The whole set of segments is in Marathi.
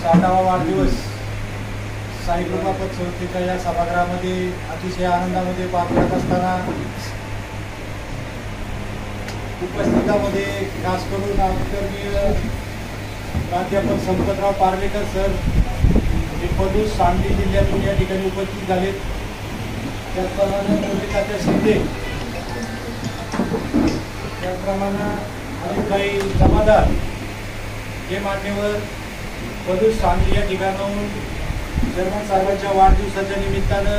60वा वाढदिवस साईकृपा पत संस्थेच्या या सभागृहामध्ये अतिशय आनंदामध्ये पार पडत असताना उपस्थितांमध्ये खास करून आदरणीय प्राध्यापक संपतराव पार्लेकर सर हे पदूस सांगली जिल्ह्यातून या ठिकाणी उपस्थित झालेत। त्याचप्रमाणे मोनिका शिंदे, त्याचप्रमाणे काही जमादार हे मान्यवर पदूस सांगली या ठिकाणाहून चेअरमन साहेबांच्या वाढदिवसाच्या निमित्तानं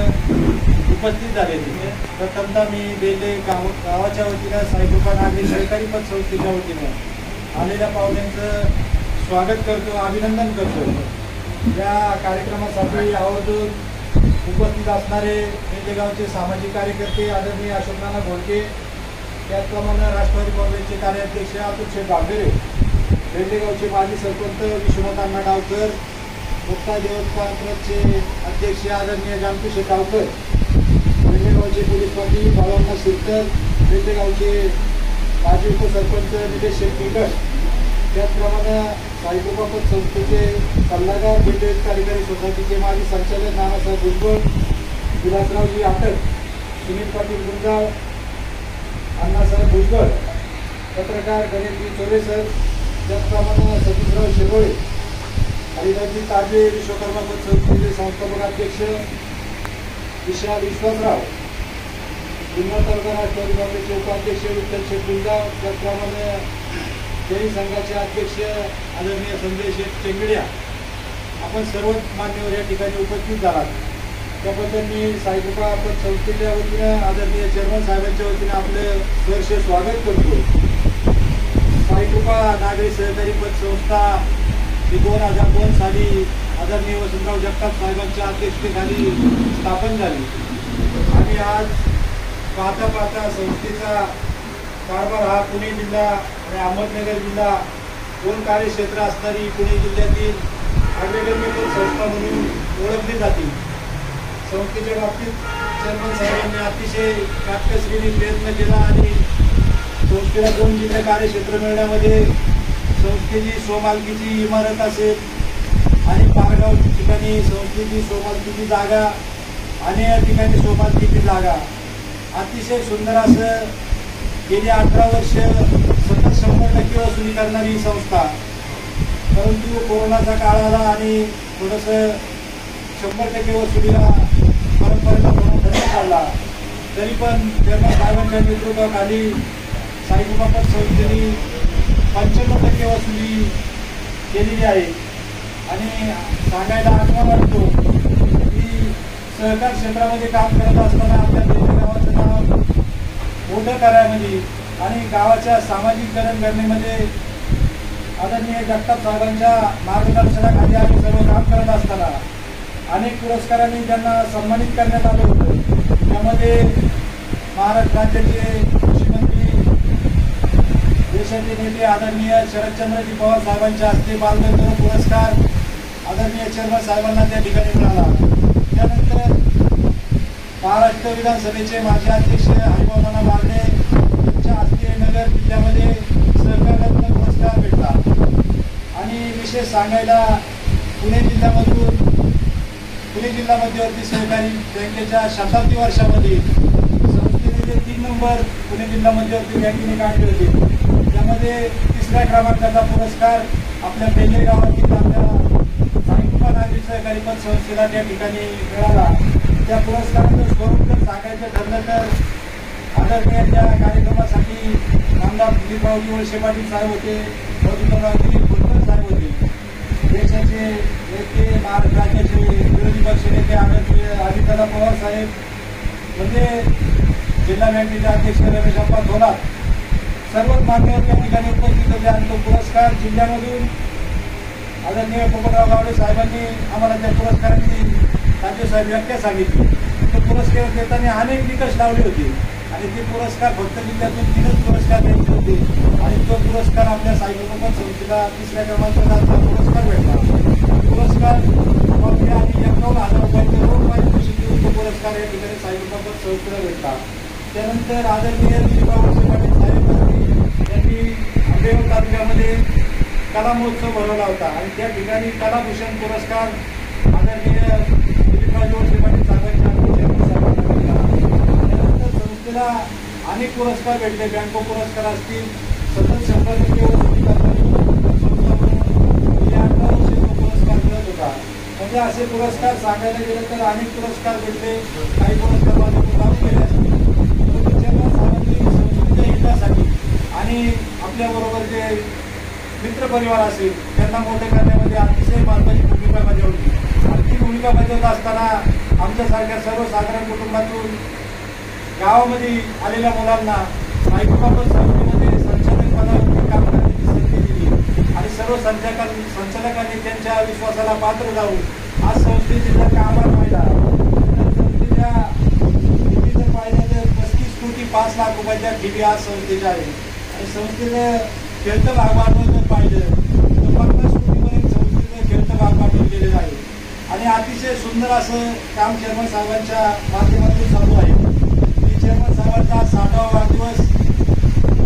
उपस्थित झालेले। प्रथमतः मी बेले गावाच्या वतीनं साईकृपा नागरी सहकारी पत संस्थेच्या वतीनं आलेल्या पाहुण्यांचं स्वागत करतो, अभिनंदन करतो। या कार्यक्रमासाठी आवर्जून उपस्थित असणारे बेलेगावचे सामाजिक कार्यकर्ते आदरणीय अशोकनाना घोडके, त्याचप्रमाणे राष्ट्रवादी काँग्रेसचे कार्याध्यक्ष अतुल बागरे, बेलेगावचे माजी सरपंच विश्वनाथ अण्णा डावकर, मुक्ता देवस्थान ट्रस्टचे अध्यक्ष आदरणीय जानकी डावकर, बेलेगावचे पोलीस पाटील बाळांना शिरकर, बेलेगावचे माजी उपसरपंच निलेश शेट्टीकर, त्याचप्रमाणे साईकृपा पत संस्थेचे सल्लागार बेले कार्यकारी सोसायटीचे माजी संचालक नानासाहेब भुजबळ, विलासरावजी आटक, सुनील पाटील गुंजाळ, अण्णासाहेब भुजबळ, पत्रकार गणेशजी चोरे सर, त्याचप्रमाणे सतीशराव शिरोळे, हरिदासजी ताजे, विश्वकर्मा पत संस्थेचे संस्थापक अध्यक्ष विशाल विश्वासराव, जुन्नर तालुका राष्ट्रवादी काँग्रेसचे उपाध्यक्ष विठ्ठल शेठ गुंजाळ, त्याचप्रमाणे जैन संघाचे अध्यक्ष आदरणीय संजय शेठ चेंगड्या, आपण सर्व मान्यवर या ठिकाणी उपस्थित झालात। त्याबद्दल मी साईकृपा पत संस्थेच्या वतीनं आदरणीय चेअरमन साहेबांच्या वतीनं आपलं सहर्ष स्वागत करतो। साईकृपा नागरी सहकारी पत संस्था ही 2002 साली आदरणीय वसंतराव जगताप साहेबांच्या अध्यक्षतेखाली स्थापन झाली आणि आज पाहता पाहता संस्थेचा कारभार हा पुणे जिल्हा आणि अहमदनगर जिल्हा दोन कार्यक्षेत्र असणारी पुणे जिल्ह्यातील अग्रगण्य संस्था म्हणून ओळखली जाते। संस्थेच्या बाबतीत चेअरमन साहेबांनी अतिशय काटकसरीने प्रयत्न केला आणि संस्थेला 2 जिल्हा कार्यक्षेत्र मिळण्यामध्ये संस्थेची स्वमालकीची इमारत असेल आणि पारगाव ठिकाणी संस्थेची स्वमालकीची जागा आणि या ठिकाणी स्वमालकीची जागा अतिशय सुंदर असं गेली 18 वर्ष सतत 100% वसुली करणारी संस्था, परंतु कोरोनाचा काळ आला आणि थोडंसं 100% वसुलीला परंपरेला थोडा धडक काढला, तरी पण चेअरमन साहेबांच्या नेतृत्वाखाली साईकृपा पत संस्थेने 95% वसुली केलेली आहे आणि सांगायला अभिमान वाटतो की सहकार क्षेत्रामध्ये काम करत असताना आपल्या बेलेगावाचं नाव मोठं करायमध्ये आणि गावाच्या सामाजिककरण करण्यामध्ये आदरणीय जगताप साहेबांच्या मार्गदर्शनाखाली आम्ही सर्व काम करत असताना अनेक पुरस्कारांनी त्यांना सन्मानित करण्यात आलं होतं। त्यामध्ये महाराष्ट्र राज्याचे कृषी मंत्री, देशाचे नेते आदरणीय शरदचंद्रजी पवार साहेबांच्या हस्ते बालगंधर्व पुरस्कार आदरणीय चेअरमन साहेबांना त्या ठिकाणी मिळाला। त्यानंतर महाराष्ट्र विधानसभेचे माजी अध्यक्ष हरिभाऊ मारणे यांच्या हस्ते नगर जिल्ह्यामध्ये सहकार रत्न पुरस्कार भेटला आणि विशेष सांगायला पुणे जिल्हा मध्यवर्ती सहकारी बँकेच्या शताब्दी वर्षामध्ये संस्थेने जे 3 नंबर पुणे जिल्हा मध्यवर्ती बँकेने काढले होते, त्यामध्ये 3ऱ्या क्रमांकाचा पुरस्कार आपल्या बेले गावातील आपल्या साईकृपा नागरी सहकारी पत संस्थेला त्या ठिकाणी मिळाला। त्या पुरस्काराचं स्वरूप जर सांगायचं ठरलं तर आदरणीय त्या कार्यक्रमासाठी आमदार दिलीपरावजी वळसे पाटील साहेब होते, दिलीप भुजबळ साहेब होते, देशाचे नेते, महाराष्ट्र राज्याचे विरोधी पक्ष नेते आदरणीय अजितदादा पवार साहेब, म्हणजे जिल्हा बँकेचे अध्यक्ष रमेश अप्पा थोरात, सर्वच मान्यवर त्या ठिकाणी उपस्थित होते आणि तो पुरस्कार जिल्ह्यामधून आदरणीय पोपटराव गावडे साहेबांनी आम्हाला त्या पुरस्काराची राज्यसाहेब व्याख्या सांगितली। तो पुरस्कार देताना अनेक निकष लावले होते आणि ते पुरस्कार फक्त जिल्ह्यातून 3च पुरस्कार द्यायचे होते आणि तो पुरस्कार आपल्या साईकृपा पत संस्थेला 3ऱ्या क्रमांकाचा पुरस्कार भेटला। पुरस्कार आणि 51,000 रुपयांचे रोख पारितोषिक देऊन तो पुरस्कार या ठिकाणी साईकृपा पत संस्थेला भेटला। त्यानंतर आदरणीय दिलीपराव वळसे पाटील साहेब यांनी आंबेगाव तालुक्यामध्ये कला महोत्सव भरवला होता आणि त्या ठिकाणी कलाभूषण पुरस्कार आदरणीय दिलीपराव जोशी पाटील साहेबांच्या त्यानंतर संस्थेला अनेक पुरस्कार भेटले. बँको पुरस्कार असतील, सतत 100% पुरस्कार मिळत होता. म्हणजे असे पुरस्कार सांगायला गेलं तर अनेक पुरस्कार भेटले. काही पुरस्कार लावून गेले असतील. संस्कृतीच्या हितासाठी आणि आपल्याबरोबर जे मित्रपरिवार असेल त्यांना मोठे करण्यामध्ये अतिशय महत्त्वाची भूमिका बजावली. आणि ती भूमिका बजावत असताना आमच्यासारख्या सर्वसाधारण कुटुंबातून गावामध्ये आलेल्या मुलांना साईकृपा संस्थेमध्ये संचालक पदावर काम करण्याची संधी दिली आणि सर्व संचालकांनी त्यांच्या विश्वासाला पात्र जाऊन आज संस्थेचे जर का आभार पाहिला तर संस्थेच्या निधी जर पाहिलं तर 35,05,00,000 रुपयाच्या ठेवी आज संस्थेच्या आहे. आणि संस्थेनं खेळतं भागभांडवल जर पाहिलं तर 50 कोटीपर्यंत संस्थेचं खेळतं भागभांडवल केलेलं आहे. आणि अतिशय सुंदर असं काम चेअरमन साहेबांच्या माध्यमातून चालू आहे. चेअरमन साहेबांचा 60वा वाढदिवस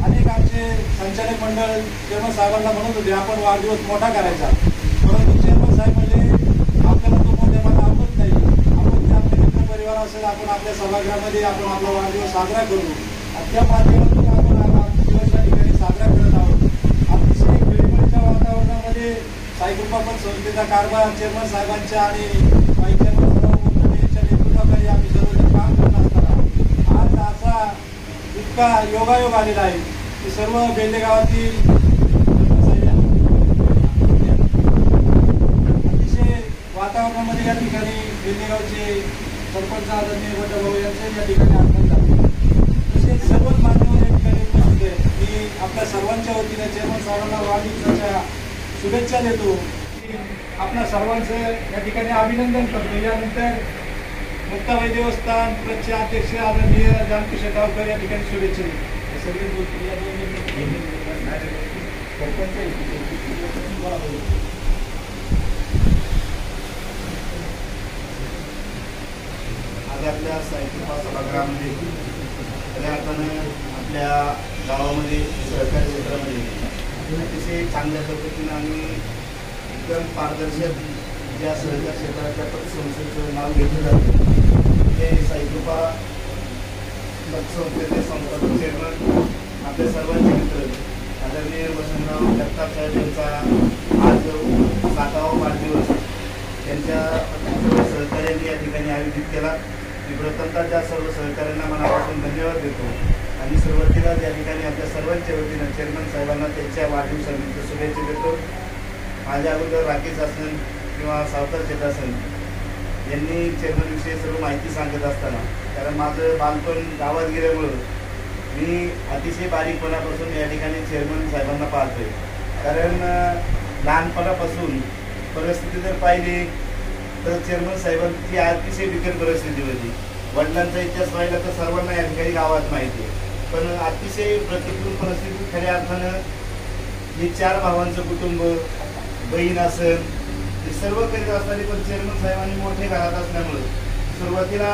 अनेक आमचे संचालक मंडळ चेअरमन साहेबांना म्हणत होते आपण वाढदिवस मोठा करायचा, परंतु चेअरमन साहेब म्हणजे आपल्याला तो मोठेपणा आवडत नाही. आपण जे आपले मित्र परिवार असेल आपण आपल्या सभागृहामध्ये आपण आपला वाढदिवस साजरा करू आणि त्या माध्यमातून आपण आमचा दिवस या ठिकाणी साजरा करत आहोत. अतिशय खेळीमेळीच्या वातावरणामध्ये साईकृपा संस्थेचा कारभार चेअरमन साहेबांच्या आणि वाईस चेअरमन यांच्या नेतृत्वाखाली आम्ही सर्वजण काम करत असताना आज असा इतका योगायोग आलेला आहे की सर्व बेंदेगावातील अतिशय वातावरणामध्ये या ठिकाणी बेंदेगावचे सरपंच आदरणीय वडभाऊ यांचे या ठिकाणी आगमन झाले. तसेच सर्वच मान्यवर या ठिकाणी उपस्थित आहेत. मी आपल्या सर्वांच्या वतीने चेअरमन साहेबांना वाढदिवसाच्या शुभेच्छा देतो. आपल्या सर्वांचं या ठिकाणी अभिनंदन करतो. यानंतर मुक्ताबाई देवस्थान ट्रस्टचे अध्यक्ष आदरणीय जानकी शेटावकर या ठिकाणी शुभेच्छा देतो. सगळे बोलतील आज आपल्या साईकृपा सभागृहामध्ये खऱ्या अर्थानं आपल्या गावामध्ये सहकारी क्षेत्रामध्ये अतिशय चांगल्या पद्धतीनं आणि एकदम पारदर्शक ज्या सहकार क्षेत्राच्या पतसंस्थेचं नाव घेतलं जातं ते साईकृपा पतसंस्थेचे संस्थापक चेअरमन आपल्या सर्वांचे मित्र आदरणीय वसंतराव जगताप साहेब यांचा आज 60वा वाढदिवस त्यांच्या सर्व सहकार्यांनी या ठिकाणी आयोजित केला. मी प्रथमतः त्या सर्व सहकार्यांना मनापासून धन्यवाद देतो आणि सुरुवातीला या ठिकाणी आपल्या सर्वांच्या वतीनं चेअरमन साहेबांना त्यांच्या वाढदिवसानिमित्त शुभेच्छा देतो. माझ्या अगोदर राकेश असेल किंवा सावकार शेठ असेल यांनी चेअरमनविषयी सर्व माहिती सांगत असताना कारण माझं बालपण गावात गेल्यामुळं मी अतिशय बारीकपणापासून या ठिकाणी चेअरमन साहेबांना पाहतोय. कारण लहानपणापासून परिस्थिती जर पाहिली तर चेअरमन साहेबांची अतिशय बिकट परिस्थिती होती. वडिलांचा इतिहास पाहिला तर सर्वांना या ठिकाणी गावात माहिती आहे. पण अतिशय प्रतिकूल परिस्थिती खऱ्या अर्थानं हे 4 भावांचं कुटुंब बहीण असेल हे सर्व करीत असताना पण चेअरमन साहेबांनी मोठे घरात असल्यामुळे सुरुवातीला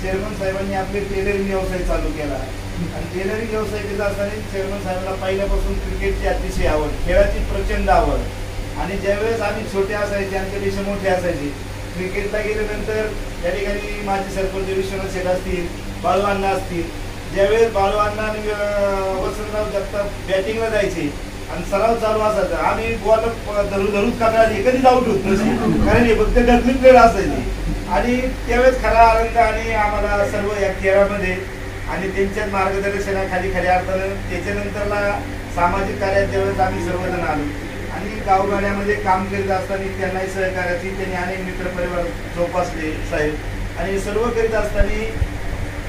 चेअरमन साहेबांनी आपले टेलरिंग व्यवसाय चालू केला आणि टेलरिंग व्यवसाय करत असताना चेअरमन साहेबांना पहिल्यापासून क्रिकेटची अतिशय आवड, खेळाची प्रचंड आवड. आणि ज्यावेळेस आम्ही छोटे असायचे आमच्यापेक्षा मोठे असायचे क्रिकेटला गेल्यानंतर त्या ठिकाणी माझे सरपंच विश्वनाथ शेठ असतील, बाळूअण्णा असतील, ज्यावेळेस बाळूअण्णा आणि वसंतराव जगताप बॅटिंगला जायचे आणि सराव चालू असायचा आम्ही बॉल धरूच काढायला कधीच आउट होत नसे कारण हे फक्त डकलिंग प्लेअर असायचे. आणि त्यावेळेस खरा आनंद आणि आम्हाला सर्व या खेळामध्ये आणि त्यांच्याच मार्गदर्शनाखाली खऱ्या अर्थानं त्याच्यानंतरला सामाजिक कार्यात ज्यावेळेस आम्ही सर्वजण आलो आणि गावगाड्यामध्ये काम करीत असताना त्यांनाही सहकार्याची त्यांनी अनेक मित्रपरिवार जोपासले साहेब आणि सर्व करीत असताना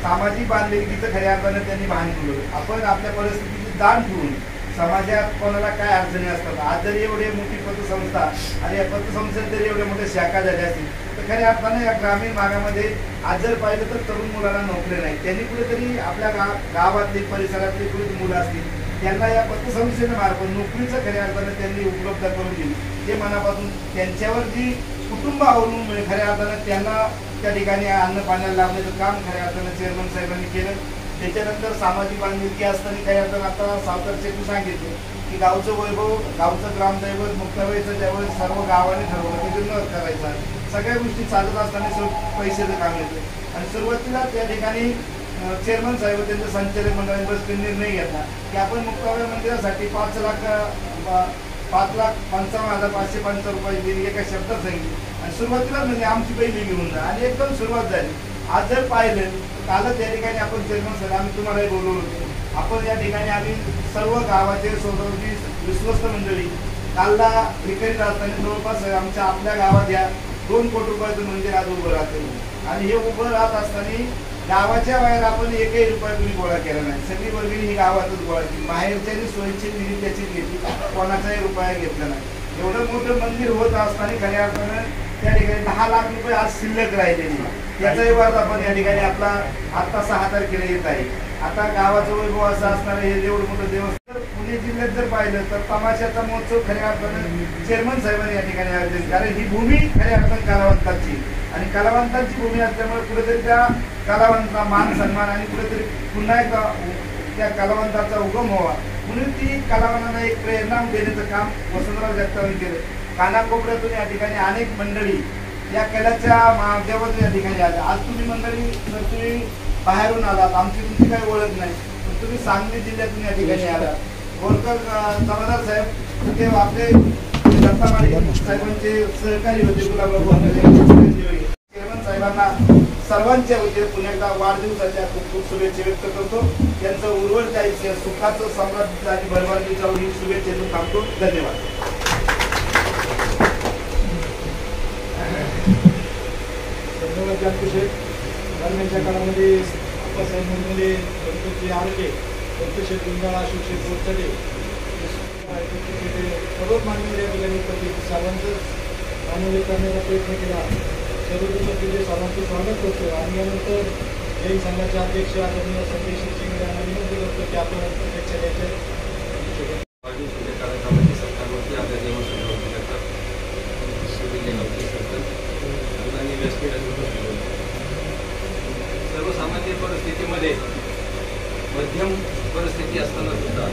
सामाजिक बांधिलकीचं खऱ्या अर्थानं त्यांनी भान ठेवलं. आपण आपल्या परिस्थितीची जाण ठेवून समाजात कोणाला काय अडचणी असतात. आज जरी एवढे मोठी पतसंस्था आणि या पतसंस्थेत जरी एवढ्या मोठ्या शाखा झाल्या असतील तर खऱ्या अर्थानं या ग्रामीण भागामध्ये आज जर पाहिलं तर तरुण मुलांना नोकरी नाही. त्यांनी कुठेतरी आपल्या गावातली परिसरातली कुठे मुलं असतील त्यांना या पतसंस्थेमार्फत नोकरीचं खऱ्या अर्थानं त्यांनी उपलब्ध करून दिली. ते मनापासून त्यांच्यावर जी कुटुंब अवलंबून खऱ्या अर्थानं त्यांना त्या ठिकाणी अन्न पाण्याला लावण्याचं काम खऱ्या अर्थानं चेअरमन साहेबांनी केलं. त्याच्यानंतर सामाजिक बांधिलकी असताना काही अडचण आता सावकार शेट्टी सांगितले की गावचं वैभव, गावचं ग्रामदैवत मुक्ताबाईचं त्यावेळेस सर्व गावाने ठरवलं की जिल्ह्यात करायचा. सगळ्या गोष्टी चालत असताना पैशाचं काम येतं आणि सुरुवातीला त्या ठिकाणी चेअरमन साहेब त्यांच्या संचालक मंडळाने बसले निर्णय घेतला की आपण मुक्ताबाई मंदिरासाठी 5,55,555 रुपये दिली एका शब्दात सांगितली आणि सुरुवातीला म्हणजे आमची पहिली घेऊन जा आणि एकदम सुरुवात झाली. आज जर पाहिलं कालच या ठिकाणी आपण चेअरमन साहेब आम्ही तुम्हालाही बोलवलं होतो. आपण या ठिकाणी आम्ही सर्व गावाचे सोसायटी विश्वस्त मंडळी कालला विक्रीत असताना जवळपास आमच्या आपल्या गावात या 2 कोटी रुपयाचं मंदिर आज उभं राहते आणि हे उभं राहत असताना गावाच्या बाहेर आपण एकही रुपया कुणी गोळा केला नाही. सगळी वर्गणी ही गावातच गोळा केली. बाहेरच्यानी स्वयंची निधी त्याचीच घेतली, कोणाचाही रुपया घेतला नाही. एवढं मोठं मंदिर होत असताना खऱ्या अर्थानं त्या ठिकाणी 10 लाख रुपये आज शिल्लक राहिलेली. याचाही वाद आपण या ठिकाणी आपला आत्ता 6 तारखेला येत आहे. आता गावाचं वैभव असं असणार हे एवढं मोठं देवस्थान पुणे जिल्ह्यात जर पाहिलं तर तमाशाचा महोत्सव खऱ्या अर्थानं चेअरमन साहेबांनी या ठिकाणी आयोजन, कारण ही भूमी खऱ्या अर्थानं कलावंतांची आणि कलावंतांची भूमी असल्यामुळे कुठेतरी त्या कलावंताचा मान सन्मान आणि कुठेतरी पुन्हा एकदा त्या कलावंताचा उगम व्हावा म्हणून ती कलावंतांना एक प्रेरणा देण्याचं काम वसंतराव जगतापांनी केलं. कानाकोपऱ्यातून या ठिकाणी अनेक मंडळी या कलेच्या माध्यमातून या ठिकाणी आल्या. आज तुम्ही मंडळी जर तुम्ही बाहेरून आलात, आमची तुमची काही ओळख नाही, पण तुम्ही सांगली जिल्ह्यातून या ठिकाणी आला. होळकर जमादार साहेब ते आपले दत्तामाळी साहेबांचे सहकारी होते. गुलाबराव चेअरमन साहेबांना सर्वांच्या वतीने पुन्हा एकदा वाढदिवसाच्या खूप खूप शुभेच्छा व्यक्त करतो. त्यांचं उर्वरित आयुष्य सुखाचं साम्राज्य आणि भरभराटी जाऊन ही शुभेच्छेतून थांबतो. धन्यवाद. धन्यवाद जानकुशेठ. दरम्यानच्या काळामध्ये आप्पासाहेब मुंडे, गणपती आडके, गणपतशेठ गुंडाळा, अशोकशेठ बोरचडे, सर्वच मान्यवर या ठिकाणी उपस्थित सर्वांचंच मान्यवर करण्याचा प्रयत्न केला. सर्वप्रथम सर्वांचं स्वागत करतो आणि यानंतर जैन संघाचे अध्यक्ष आदरणीय संदेश शिंदे यांना विनंती करतो की आपण प्रत्यक्ष द्यायचे सरकारवरती आपल्या देवस्थानावरती करतात सर्वसामान्य परिस्थितीमध्ये मध्यम परिस्थिती असताना सुद्धा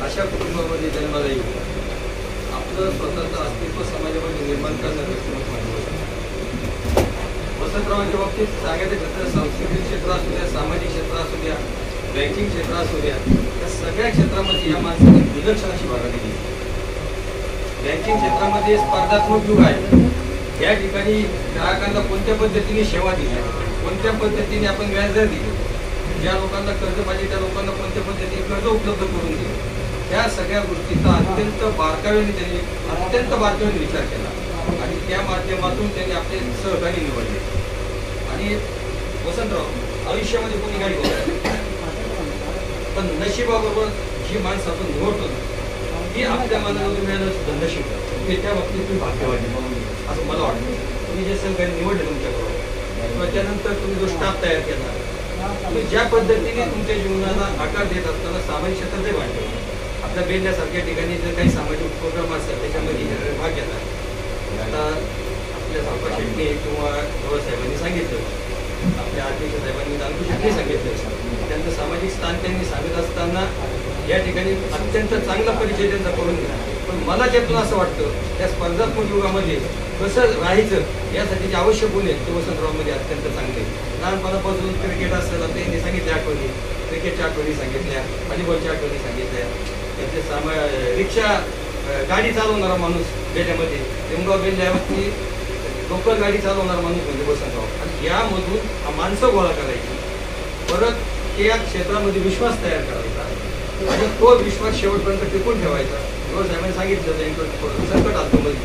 अशा कुटुंबामध्ये जन्माला येऊन आपलं स्वतःचं अस्तित्व समाजामध्ये निर्माण करण्याचं वसंतरावांच्या बाबतीत सांगायचं तर सांस्कृतिक क्षेत्र असू द्या, सामाजिक क्षेत्र असू द्या, बँकिंग क्षेत्र असू द्या, या सगळ्या क्षेत्रामध्ये या माणसाने विलक्षण अशी वागणी दिली. बँकिंग क्षेत्रामध्ये स्पर्धात्मक युग आहे. या ठिकाणी ग्राहकांना कोणत्या पद्धतीने सेवा दिली, कोणत्या पद्धतीने आपण व्याजदर दिले, ज्या लोकांना कर्ज पाहिजे त्या लोकांना कोणत्या पद्धतीने कर्ज उपलब्ध करून दिले, त्या सगळ्या गोष्टीचा अत्यंत बारकाईने विचार केला आणि त्या माध्यमातून त्यांनी आपले सहकारी निवडले. आणि वसंतराव आयुष्यामध्ये कोणी काही बोलत पण नशिबाबरोबर जी माणसं आपण निवडतो ती आपल्या मनामध्ये मिळालं सुद्धा नशीब. मी त्या बाबतीत तुम्ही भाग्यवान असं मला वाटतं. तुम्ही जे सहकारी निवडले तुमच्याबरोबर किंवा त्यानंतर तुम्ही जो स्टाफ तयार केला, तुम्ही ज्या पद्धतीने तुमच्या जीवनाला आकार देत असताना सामाजिक क्षेत्रातही भाग घेतला. आपल्या बेल्ल्यासारख्या ठिकाणी जर काही सामाजिक उपक्रम असतात त्याच्यामध्ये भाग घेतला. आता आपल्या सावकार शेट्टी किंवा साहेबांनी सांगितलं, आपल्या अध्यक्ष साहेबांनी जानकुशेठ शेट्टी सांगितलं, त्यांचं सामाजिक स्थान त्यांनी सांगत असताना या ठिकाणी अत्यंत चांगला परिचय त्यांचा करून दिला. पण मला त्यातून असं वाटतं त्या स्पर्धात्मक युगामध्ये कसं राहायचं यासाठी जे आवश्यक गुण आहेत ते वसंतरावमध्ये अत्यंत चांगले. लहानपणापासून क्रिकेट असताना त्यांनी सांगितल्या आठवणी, क्रिकेटच्या आठवणी सांगितल्या, व्हॉलीबॉलच्या आठवणी सांगितल्या. त्याचे रिक्षा गाडी चालवणारा माणूस बेल्यामध्ये लिंगाव बेल्ल्यावरती लोकल गाडी चालवणारा माणूस म्हणजे वसंतराव. आणि यामधून माणसं गोळा करायची, परत त्या क्षेत्रामध्ये विश्वास तयार करायचा आणि तो विश्वास शेवटपर्यंत टिकून ठेवायचा. साहेबांनी सांगितलं संकट असतो मध्ये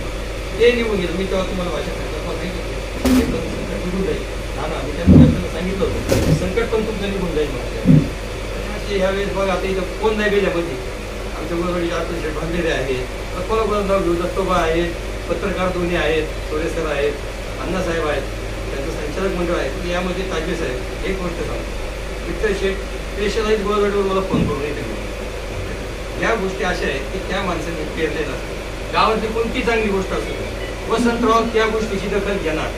ते निघून गेलं. मी तेव्हा तुम्हाला भाषा सांगितलं संकट निघून जाईल ना मी त्यांना सांगितलं होतं संकट पण तुमचं निघून जाईल. ह्यावेळेस बघा आता इथं कोण नाही बेल्यामध्ये आमच्या गुरुवारी आत्मशेठ भांडेरे आहेत, कोणाकोणा नाव घेऊ, दत्तोबा आहेत, पत्रकार दोन्ही आहेत, सोडेसर आहेत, अण्णासाहेब आहेत, त्यांचं संचालक मंडळ आहे. यामध्ये ताजवे साहेब एक गोष्ट सांगतो, विठ्ठल शेठ स्पेशलाइज गोरगडवर मला फोन करून येते. या गोष्टी अशा आहेत की त्या माणसाने पेरलेल्या असतात. गावातली कोणती चांगली गोष्ट असू वसंतराव त्या गोष्टीची दखल घेणार,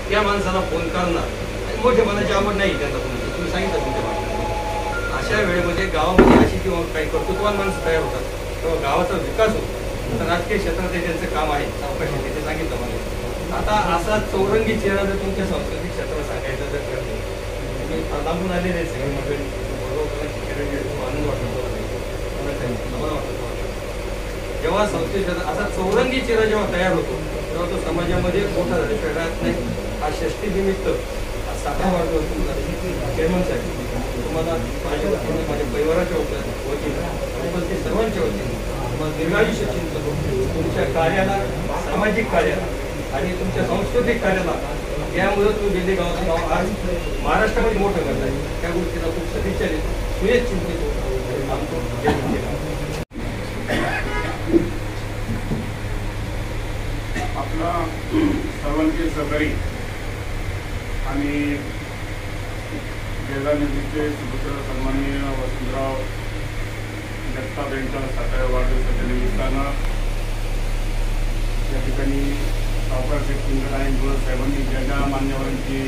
त्या माणसाला फोन करणार आणि मोठेपणाची आवड नाही त्यांना. तुम्ही सांगितलं तुमच्या माणसाला अशा वेळेमध्ये गावामध्ये अशी किंवा काही कर्तृत्वान माणसं तयार होतात किंवा गावाचा विकास होतो. तर राजकीय क्षेत्रात त्यांचं काम आहे, अवकाश आहे, ते सांगितलं मला. आता असा चौरंगी चेहरा जर तुमच्या सांस्कृतिक क्षेत्राला सांगायचं जर कळलं, तुम्ही लांबून आलेले सगळे मंडळी, आनंद वाटतो मला वाटतं. जेव्हा संस्कृती क्षेत्रात असा चौरंगी चेहरा जेव्हा तयार होतो तेव्हा तो समाजामध्ये मोठा झाल्याशिवाय राहत नाही. हा षष्टीनिमित्त हा 7वा वाढदिवस तुमचा चेअरमनसाठी तुम्हाला माझ्या वतीने, माझ्या परिवाराच्या वतीने, उपस्थित सर्वांच्या वतीने तुम्हाला दीर्घायुष्य चिंतन, तुमच्या कार्याला, सामाजिक कार्याला आणि तुमच्या सांस्कृतिक कार्याला, यामुळे तुम्ही बेले गावाचं नाव आज महाराष्ट्रामध्ये मोठं करताय. त्या गोष्टीला खूप सदिच्छा देतो, सुयश चिंतित होतो, सांगतो. आपला सर्वांचे सहकारी आणि गेल्यानिधीचे सुपुत्र सन्माननीय वसंतराव जगताप यांच्या 7व्या वाढदिवसाच्या निमित्तानं या ठिकाणी सावकार शेतकरी आणि गोळ साहेबांनी ज्या ज्या मान्यवरांची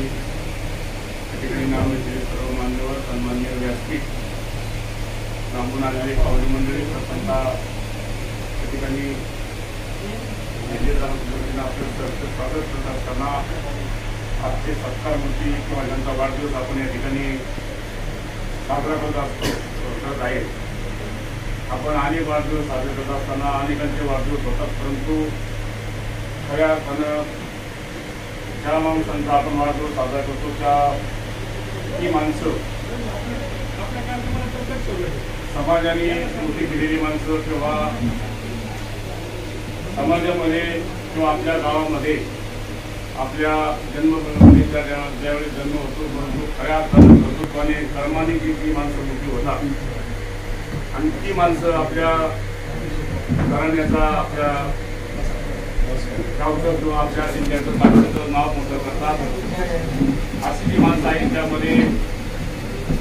त्या ठिकाणी नाव घेतलेले सर्व मान्यवर, सन्माननीय व्यासपीठ, लांबून आलेली पावली मंडळी, प्रथमतः त्या ठिकाणी आपलं स्वागत करत असताना आजचे सत्कारमूर्ती किंवा ज्यांचा वाढदिवस आपण या ठिकाणी साजरा करत असतो करत आहे. आपण अनेक वाढदिवस साजरे करत असताना अनेकांचे वाढदिवस होतात, परंतु खऱ्या अर्थानं ज्या माणसांचा आपण वाढदिवस साजरा करतो त्या ती माणसं समाजाने मोठी केलेली माणसं किंवा समाजामध्ये किंवा आपल्या गावामध्ये आपल्या जन्मभूमीचा ज्यावेळी जन्म होतो, परंतु खऱ्या अर्थानं कर्तृत्वाने कर्माने ती माणसं मोठी होतात आणि ती माणसं आपल्या घराण्याचा, आपल्या गावचं किंवा आपल्या जिल्ह्याचं, तालुक्याचं नाव मोठं करतात. अशी जी माणसं आहेत त्यामध्ये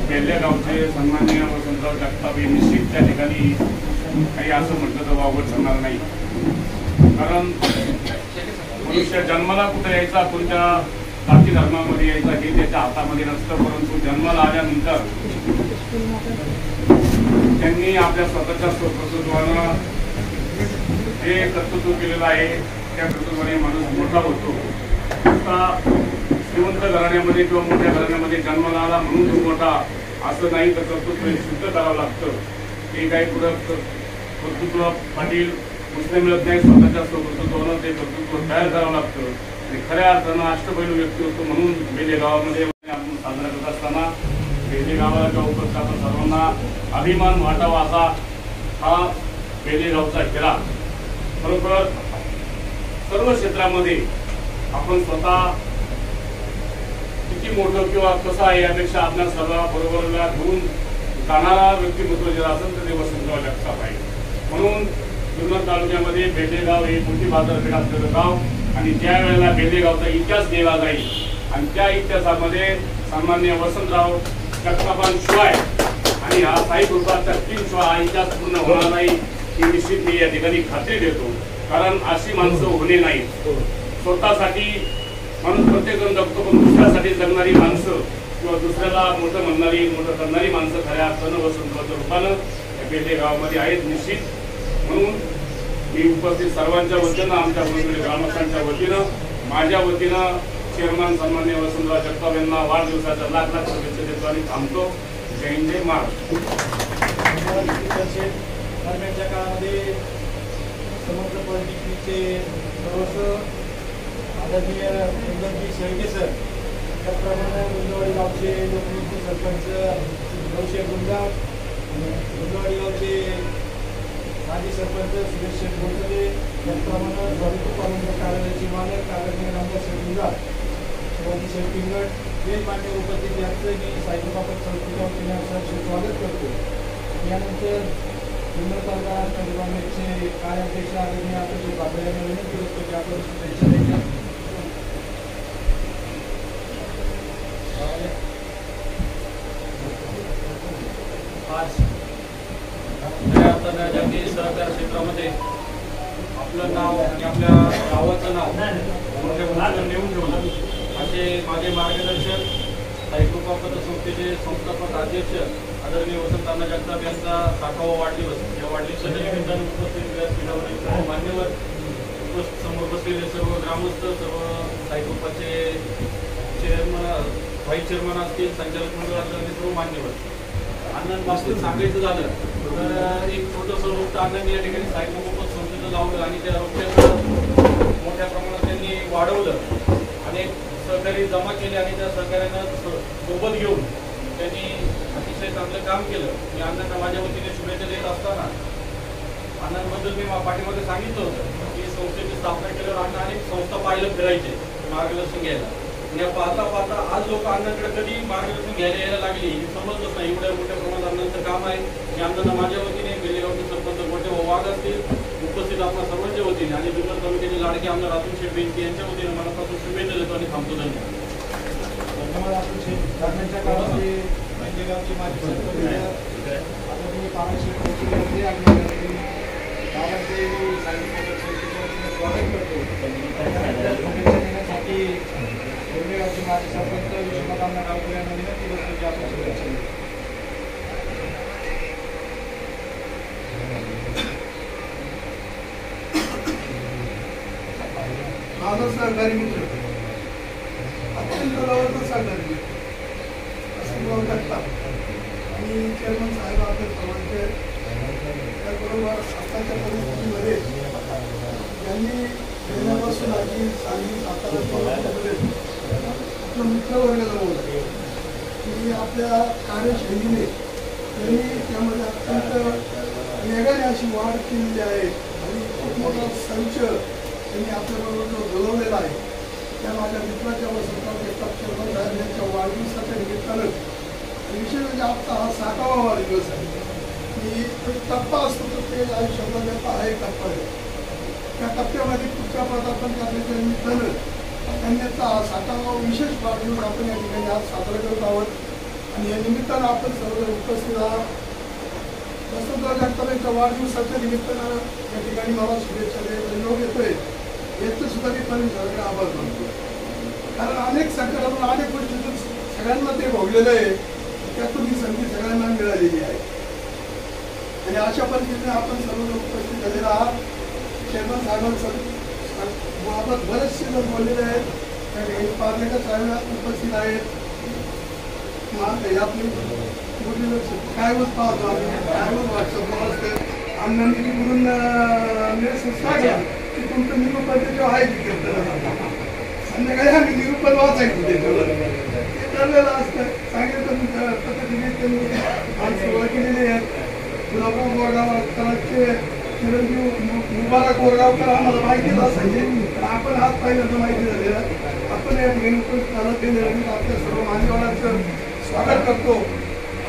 बेल्ल्या गावचे सन्माननीय वसंतराव जगताप हे निश्चित त्या ठिकाणी काही असं म्हटलं तर वावगं ठरणार नाही. कारण मनुष्य जन्माला कुठे यायचा, कोणत्या जाती धर्मामध्ये यायचा हे त्याच्या हातामध्ये नसतं, परंतु जन्माला आल्यानंतर त्यांनी आपल्या स्वतःच्या कर्तृत्वानं जे कर्तृत्व केलेलं आहे त्या कर्तृत्वाने माणूस मोठा होतो. श्रीमंत घराण्यामध्ये किंवा मोठ्या घराण्यामध्ये जन्माला आला म्हणून तो मोठा असं नाही, तर कर्तृत्व सिद्ध करावं लागतं. ते काही पुढं कर्तृत्व पाटील मुस्लिम मिळत नाही, स्वतःच्या कर्तृत्वानं ते कर्तृत्व तयार करावं लागतं. आणि खऱ्या अर्थानं अष्टपैलू व्यक्ती होतो म्हणून बेले गावामध्ये आपण साजरा करत असताना बेले गावाच्या उपस्थित आपण सर्वांना अभिमान वाटावा असा हा बेले गावचा खेळा. खरोखर सर्व क्षेत्रामध्ये आपण स्वतः किती मोठं किंवा कसं आहे यापेक्षा आपल्या सर्वाबरोबरला घेऊन जाणारा व्यक्तिमत्व जे असेल तर ते वसंतराव जगताप आहे. म्हणून जुन्नर तालुक्यामध्ये बेलेगाव हे मोठी बाजारपेठ असलेलं गाव आणि त्या वेळेला बेलेगावचा इतिहास लिहिला जाईल आणि त्या इतिहासामध्ये सन्माननीय वसंतराव जगतापांशिवाय आणि हा साई कृपाच्या 3 शिवाय हा इतिहास पूर्ण होणार नाही ही निश्चित मी या ठिकाणी खात्री देतो. कारण अशी माणसं होणे नाही. स्वतःसाठी माणूस प्रत्येकजण जगतो, पण दुसऱ्यासाठी जगणारी माणसं किंवा दुसऱ्याला मोठं म्हणणारी, मोठं करणारी माणसं खऱ्या अर्थानं वसंतरावच्या रूपानं बेले गावामध्ये आहेत निश्चित. म्हणून मी उपस्थित सर्वांच्या वतीनं, आमच्या ग्रामस्थांच्या वतीनं, माझ्या वतीनं चेअरमन सन्माननीय वसंतराव जगताप यांना वाढदिवसाच्या लाख लाख शुभेच्छा देतो आणि थांबतो. जय हिंद, जय महाराष्ट्र. दरम्यानच्या काळामध्ये समर्थ पॉलिटिक्सचे सर्वस्व आदरणीय इंद्रजी शेळके सर, त्याप्रमाणे गुंजवाडी गावचे लोकनियुक्त सरपंच गौशेख गुंजाळ, गुंजवाडी गावचे माजी सरपंच सुरेश शेठ गोडसे, त्याचप्रमाणे स्वागत पालन कार्यालयाचे मालक आदरणीय रामदास शेठ गुंजाळ, शिवाजी शेठ पिंगट हे मान्य उपस्थित यांचं मी साईबाबत संस्थेच्या वतीने स्वागत करतो. यानंतर जुन्नर तालुका राष्ट्र विभागाचे कार्याध्यक्ष आदरणीय अतुल बाबळे यांना विनंती करतो की आपण शुभेच्छा द्यायच्या. आज खऱ्या अर्थानं जागतिक सहकार क्षेत्रामध्ये आपलं नाव आणि आपल्या गावाचं नाव मोठ्या उंचीवर नेऊन ठेवलं असे माझे मार्गदर्शक साई कृपा पतसंस्थेचे संस्थापक अध्यक्ष आदरणीय वसंत जगताप यांचा 60वा वाढदिवस. या वाढदिवसाच्या निमित्तानं उपस्थित व्यासपीठावरील सर्व मान्यवर, समोर बसलेले सर्व ग्रामस्थ, सर्व साहित्योपाचे चेअरमन, व्हाईस चेअरमन असतील, संचालक मंडळातील आणि सर्व मान्यवर. अण्णांच्या बाबतीत सांगायचं झालं तर एक छोटंसं रोपटं अण्णांनी या ठिकाणी साहित्य मोफत संस्थेचं लावलं आणि त्या रोपट्याचं मोठ्या प्रमाणात त्यांनी वाढवलं. अनेक सहकारी जमा केले आणि त्या सहकार्यांना सोबत घेऊन त्यांनी अतिशय चांगलं काम केलं. मी अण्णांना माझ्या वतीने शुभेच्छा देत असताना अण्णांबद्दल मी पाठीमध्ये सांगितलं होतं की संस्थेची स्थापना केल्यावर अण्णा अनेक संस्था पाहिलं फिरायचे मार्गदर्शन घ्यायला. आणि पाहता पाहता आज लोक अण्णांकडे कधी मार्गदर्शन घ्यायला यायला लागली हे समजतच नाही. एवढ्या मोठ्या प्रमाणात अण्णांचं काम आहे. मी अण्णांना माझ्या वतीने बेलेगावचे सरपंच मोठे वाघ असतील, उपस्थित आपल्या सर्वांच्या वतीने आणि जुन्नर तालुक्याचे लाडके आमदार अतुल शेठ बेनके यांच्या वतीने मनापासून शुभेच्छा देतो आणि थांबतो. धन्यवाद अतुल शेठ. दरम्यानच्या काळामध्ये बेलेगावची माजी सरपंच आदरणीय पाराशेठ होते आणि गावाचे स्वागत करतो. शुभेच्छा देण्यासाठी बेलेगावचे माजी सरपंच विश्वनाथ गावकर यांना विनंती करतो की आपण शुभेच्छा देऊ. माझा सहकारी मित्र, अत्यंत जवळचा सहकारी मित्र वसंतराव जगताप आणि चेअरमन साहेब आपले सर्वांचे, त्याचबरोबर आताच्या परिस्थितीमध्ये ज्यांनी गेल्यापासून आधी सांगली सातारा आपलं मित्रवर्ग जमवला की आपल्या कार्यशैलीने त्यांनी त्यामध्ये अत्यंत वेगाने अशी वाढ केलेली आहे आणि खूप मोठा संच त्यांनी आपल्याबरोबर जो जुळवलेला आहे. त्या माझ्या मित्राच्या वसंतराव जगताप चेअरमन साहेब यांच्या वाढदिवसाच्या निमित्तानं विशेष म्हणजे आजचा हा 60वा वाढदिवस आहे. की एक टप्पा असतो प्रत्येक आयुष्यातला त्याचा हा एक टप्पा आहे. त्या टप्प्यामध्ये पुढच्या पदार्पण करण्याच्या निमित्तानं त्यांचा 60वा विशेष वाढदिवस आपण या ठिकाणी आज साजरा करत आहोत. आणि या निमित्तानं आपण सर्व उपस्थित आहात. वसंतराव जगताप यांच्या वाढदिवसाच्या निमित्तानं या ठिकाणी मला शुभेच्छा द्यायचा योग येतोय. याचं सुद्धा मी पण आभार मानतो. कारण अनेक सरकारातून अनेक गोष्टीतून सगळ्यांना ते भोगलेलं आहे. त्यातून ही संधी सगळ्यांना मिळालेली आहे. आणि अशा पद्धतीने आपण सर्व उपस्थित झालेला आहात. चेअरमन साहेबांसोबत बरेचसे लोक बोललेले आहेत. त्या ठिकाणी पार्लेकर साहेब उपस्थित आहेत. आपली काय होत पाहतो आम्ही काय होत व्हॉट्सअपवर असते आमदानी तिकडून की तुमचं निरूपण त्याच्यावर आहे तिथे संध्याकाळी आम्ही निरूपण वाचायचं त्याच्यावर ते ठरलेलं असतं. सांगितलं पद्धतीने त्यांनी सुरुवात केलेली आहे. गुलाबराव गोरगावकरांचे चिरंजीव मुबारक गोरगावकर आम्हाला माहितीच असायचे पण आपण आज पहिल्यांदा माहिती झालेलं. आपण या ठिकाणी आपल्या सर्व मान्यवरांचं स्वागत करतो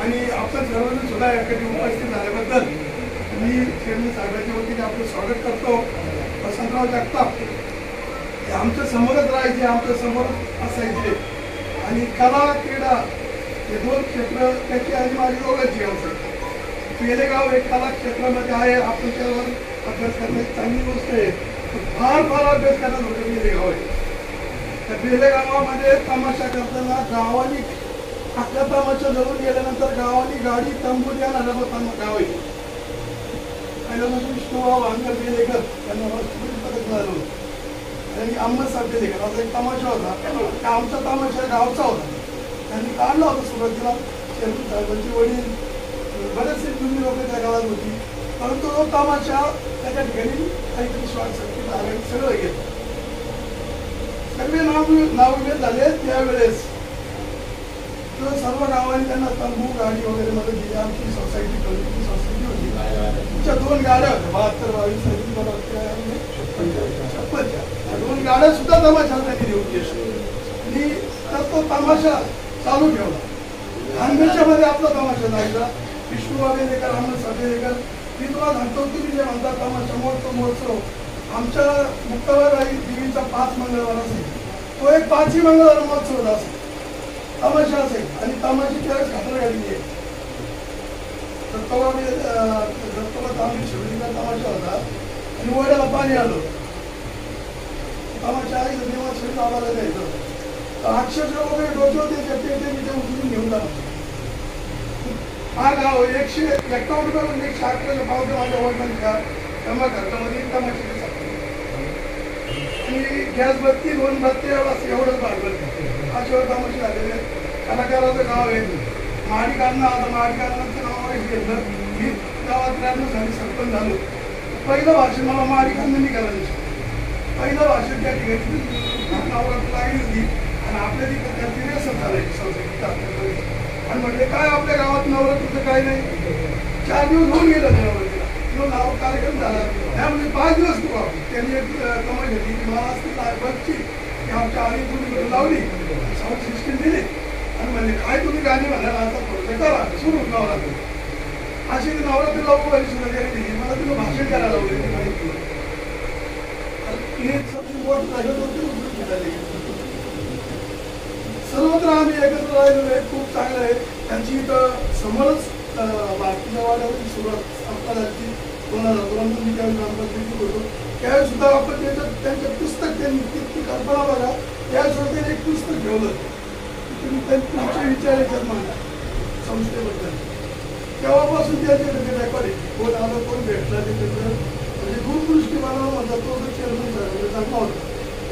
आणि आपण सर्वांनी सुद्धा या ठिकाणी उपस्थित झाल्याबद्दल मी चेअरमन साहेबांच्या वतीने आपलं स्वागत करतो. वसंतराव जगताप हे आमच्या समोरच राहायचे, आमच्या समोर असायचे आणि कला क्रीडा हे दोन क्षेत्र त्याची आणि माझी दोघांची असायची. बेलेगाव एक कला क्षेत्रामध्ये आहे. आपण त्यावर अभ्यास करण्याची चांगली गोष्ट आहे. फार अभ्यास करण्यासाठी बेलेगाव आहे. त्या बेलेगावामध्ये तमाशा करताना गावानी आपल्या तमाशा जवळ गेल्यानंतर गावानी गाडी तंबू द्यायला गाव आहे. पहिल्यापासून विष्णुभाऊ अंकर बेलेकर त्यांना पदक मिळालं आणि अहमदसाहेब बेलेकर असा एक तमाशा होता. आमचा तमाशा गावचा होता. त्यांनी काढला होता सुरुवातीला. चेअरमन साहेबांचे वडील बरेचसे जुनी लोक त्या गावात होती. परंतु तो तमाशा त्याच्या ठिकाणी काहीतरी शॉर्ट सर्किट आले सगळं गेलं. सगळे नाव झाले. त्यावेळेस सर्व गावांनी त्यांना तंबू गाडी वगैरे मदत दिली. आमची सोसायटी सोसायटी होती. तुमच्या 2 गाड्या होत्या 72, 22, 56च्या 2 गाड्या सुद्धा तमाशासाठी घेऊन गेल्या आणि तो तमाशा चालू ठेवला. खानदेशच्या मध्ये आपला तमाशा जायचा. विष्णुभाऊ बेलेकर, अहमदसाहेब बेलेकर. मी तुला सांगतो तुम्ही जे म्हणता तमाशा महोत्सव आमच्या मुक्ताबाई देवीचा 5 मंगळवार असेल. तो एक 5ही मंगळवार महोत्सव असेल. तमाशा असेल आणि तमाशी त्यावेळेस खातर गाडी आहे. आम्ही शिवलिंगा तमाशा होता आणि वड्याला पाणी आलं. तमाशा आहे देवासाठी आम्हाला द्यायचं. अक्षरशः वगैरे डोक्यावर ते उचलून घेऊन जाणार. हा गाव 151 रुपयापासून 111 पावते माझ्या वडिलांच्या जमा खर्चामध्ये कामाची आणि गॅस बत्ती 2 बत्ती एवढंच भागवत अशा कामाची झालेले आहेत. कलाकाराचं गाव आहे माडिकांना. आता माडिकांनाचं नाव घेतलं मी गावात 93 साली सरपंच झालो. पहिलं भाषण मला माडिकांना निघालं. पहिलं भाषण त्या ठिकाणी नवरात्र लागली होती आणि आपल्या तिथं त्याची रेसन झालायची संस्कृती आणि म्हटले काय आपल्या गावात नवरात्रीचं काय नाही. 4 दिवस होऊन गेलं नवरात्रीला तो नाव कार्यक्रम झाला त्यामध्ये 5 दिवस तू त्यांनी एक कमाई घेतली की मला असते बसची की आमच्या आधी तुम्ही लावली साऊंड सिस्टीम दिली आणि म्हणजे काय तुम्ही गाणी म्हणायला आता थोडं करा सुरू नवरात्री अशी नवरात्री लावू आणि सुद्धा त्यांनी दिली. मला तिला भाषण करायला लावले माहिती सर्वत्र आम्ही एकत्र राहिलेलो आहे. खूप चांगलं आहे. त्यांची इथं समोरच भारतीय वाड्यावरची सुरुवात आपल्याला झाली 2012 मी त्यावेळी ग्रामपंचायतीत होतो त्यावेळी सुद्धा आपण त्यांचं पुस्तक त्यांनी कल्पना बघा त्यावेळेस त्यांनी एक पुस्तक ठेवलं तुम्ही तुमचे विचार याच्यात मांडा संस्थेबद्दल. तेव्हापासून त्यांच्याकडे रेकॉर्ड आहे कोण आलं कोण भेटला त्याच्याकडे म्हणजे दूरदृष्टी मला म्हणतात तो जो चेअरमन साहेब चांगला होता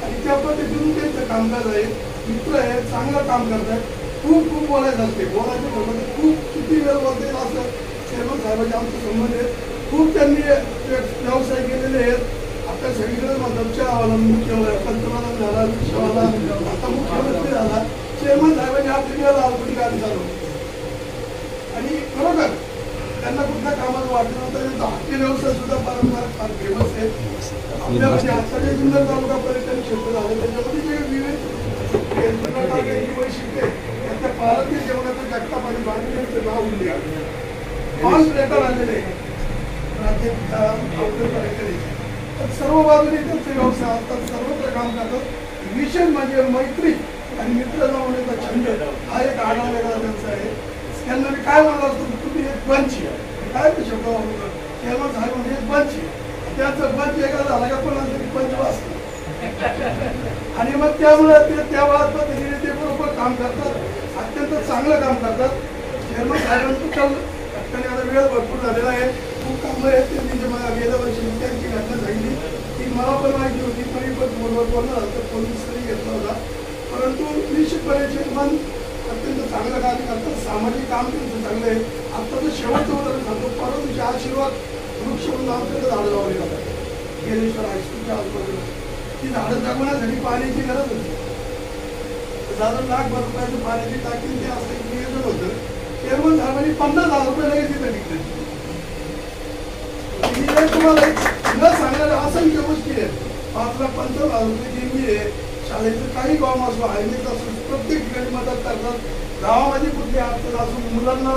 आणि त्या पद्धतीने त्यांचं कामकाज आहे. मित्र आहे चांगलं काम करतात. खूप बोलायचं असते बोलायचं ठरलं तर खूप किती वेळ बोलता येईल असं चेअरमन साहेबांचे आमचे संबंध आहेत. खूप त्यांनी व्यवसाय केलेले आहेत. आता सगळीकडे म्हणतात चहावाला मुख्यवाला पंतप्रधान झाला रिक्षावाला आता मुख्यमंत्री झाला. चेअरमन साहेबांनी आपली लालपटी गाडी चालवली आणि खरोखर त्यांना कुठल्या कामाचं वाटलं नव्हतं. त्यांचा हत्ती व्यवसाय सुद्धा पारंपरिक फार फेमस आहे. आपल्या म्हणजे आता जे जुन्नर तालुका पर्यटन क्षेत्र झालं त्याच्यामध्ये जे विविध वैशिष्ट्य त्या भारतीय जेवणाचं जगताप आणि बांधलेलं नाव उल्लेख 5 लेटर आलेले सर्व बाजूने त्यांचे व्यवसाय असतात सर्वत्र काम करतात. विशेष म्हणजे मैत्री आणि मित्र जमवण्याचा छंद हा एक आढावा वेगळा त्यांचा आहे. त्यांना मी काय म्हणलं असतो तुम्ही एक पंची काय ते शब्द वापरतो तेव्हा झालं म्हणजे एक पंची त्याचं पंच एका झाला का पण तरी पंच वाचतो आणि मग त्यामुळे ते त्या पद्धतीने ते बरोबर काम करतात. अत्यंत चांगलं काम करतात. चेअरमन साहेबांचं चाललं त्यांनी आता वेळ भरपूर झालेला आहे. खूप कामं आहेत त्यांनी जे मला गेल्या वर्षी त्यांची घटना सांगितली ती मला पण माहिती होती तरी पण फोनवर बोलणार झालं तर पोलिसांनी घेतला होता. परंतु निश्चितपणे चेअरमन अत्यंत चांगलं काम करतात. सामाजिक काम त्यांचं चांगलं आहे. आत्ताचं शेवटचं उदाहरण सांगतो परंतु आशीर्वाद वृक्ष म्हणून आमच्याकडे झाडं लावली जातात गेलेश्वर हायस्कूलच्या आजूबाजूला. ती झाडं जगवण्यासाठी पाण्याची गरज होती. साधारण ₹1,00,000 पाण्याची टाकी ते असं एक नियोजन होतं. चेअरमन साहेबांनी ₹50,000 लगेच तिथं निघले. तुम्हाला न सांगणाऱ्या असंख्य गोष्टी आहेत. ₹5,50,000 देणगी आहे. शाळेचं काही काम असो हायवेच असो प्रत्येक ठिकाणी मदत करतात. गावामध्ये कुठली अडचण असो मुलांना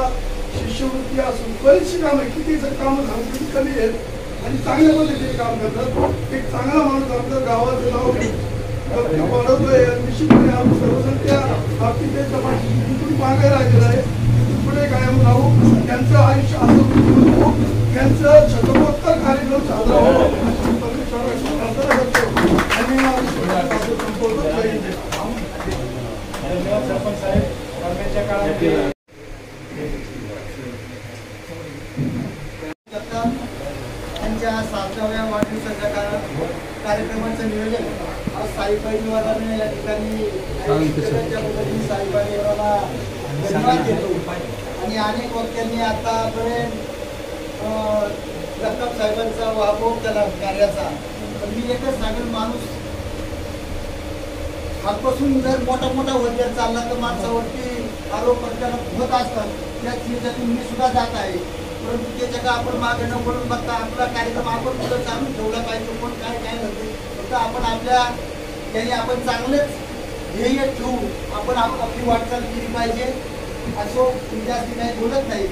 शिष्यवृत्ती असो बरीचशी कामं कितीचं कामं सांगतो कमी आहेत आणि चांगल्या पद्धतीने काम करतात. एक चांगला माणूस आपल्या गावाचं नाव वाढवतोय. निश्चितपणे आम्ही सर्वजण त्या बाबतीत त्यांच्या पाठीशी तिथून मागे राहिलेलं आहे. तिथून पुढे कायम राहू. त्यांचं आयुष्य असं त्यांचं शतकोत्तर कार्यक्रम साजरा व्हावा आणि सरपंच साहेब करण्याच्या काळात त्यांच्या 7व्या वाढदिवसाच्या कार्यक्रमाचं नियोजन आज साईबाई निवाराने या ठिकाणी साईबाई निवाराला धन्यवाद देतो आणि अनेक वक्त्यांनी आतापर्यंत जगताप साहेबांचा वाहभोग केला कार्याचा. पण मी एकच सांगेल माणूस हातपासून जर मोठा होत जर चालला तर माणसावरती आरोप प्रत्यारोप होत असतात. त्याच याच्यातून मी सुद्धा जात आहे. परंतु त्याच्या का आपण मागे न बोलून बघता आपला कार्यक्रम आपण पुढे चालून ठेवला पाहिजे. कोण काय नव्हते फक्त आपण आपल्या त्याने आपण चांगलेच ध्येय ठेवू आपण आपली वाटचाल केली पाहिजे. असो विद्यार्थी काही बोलत नाही.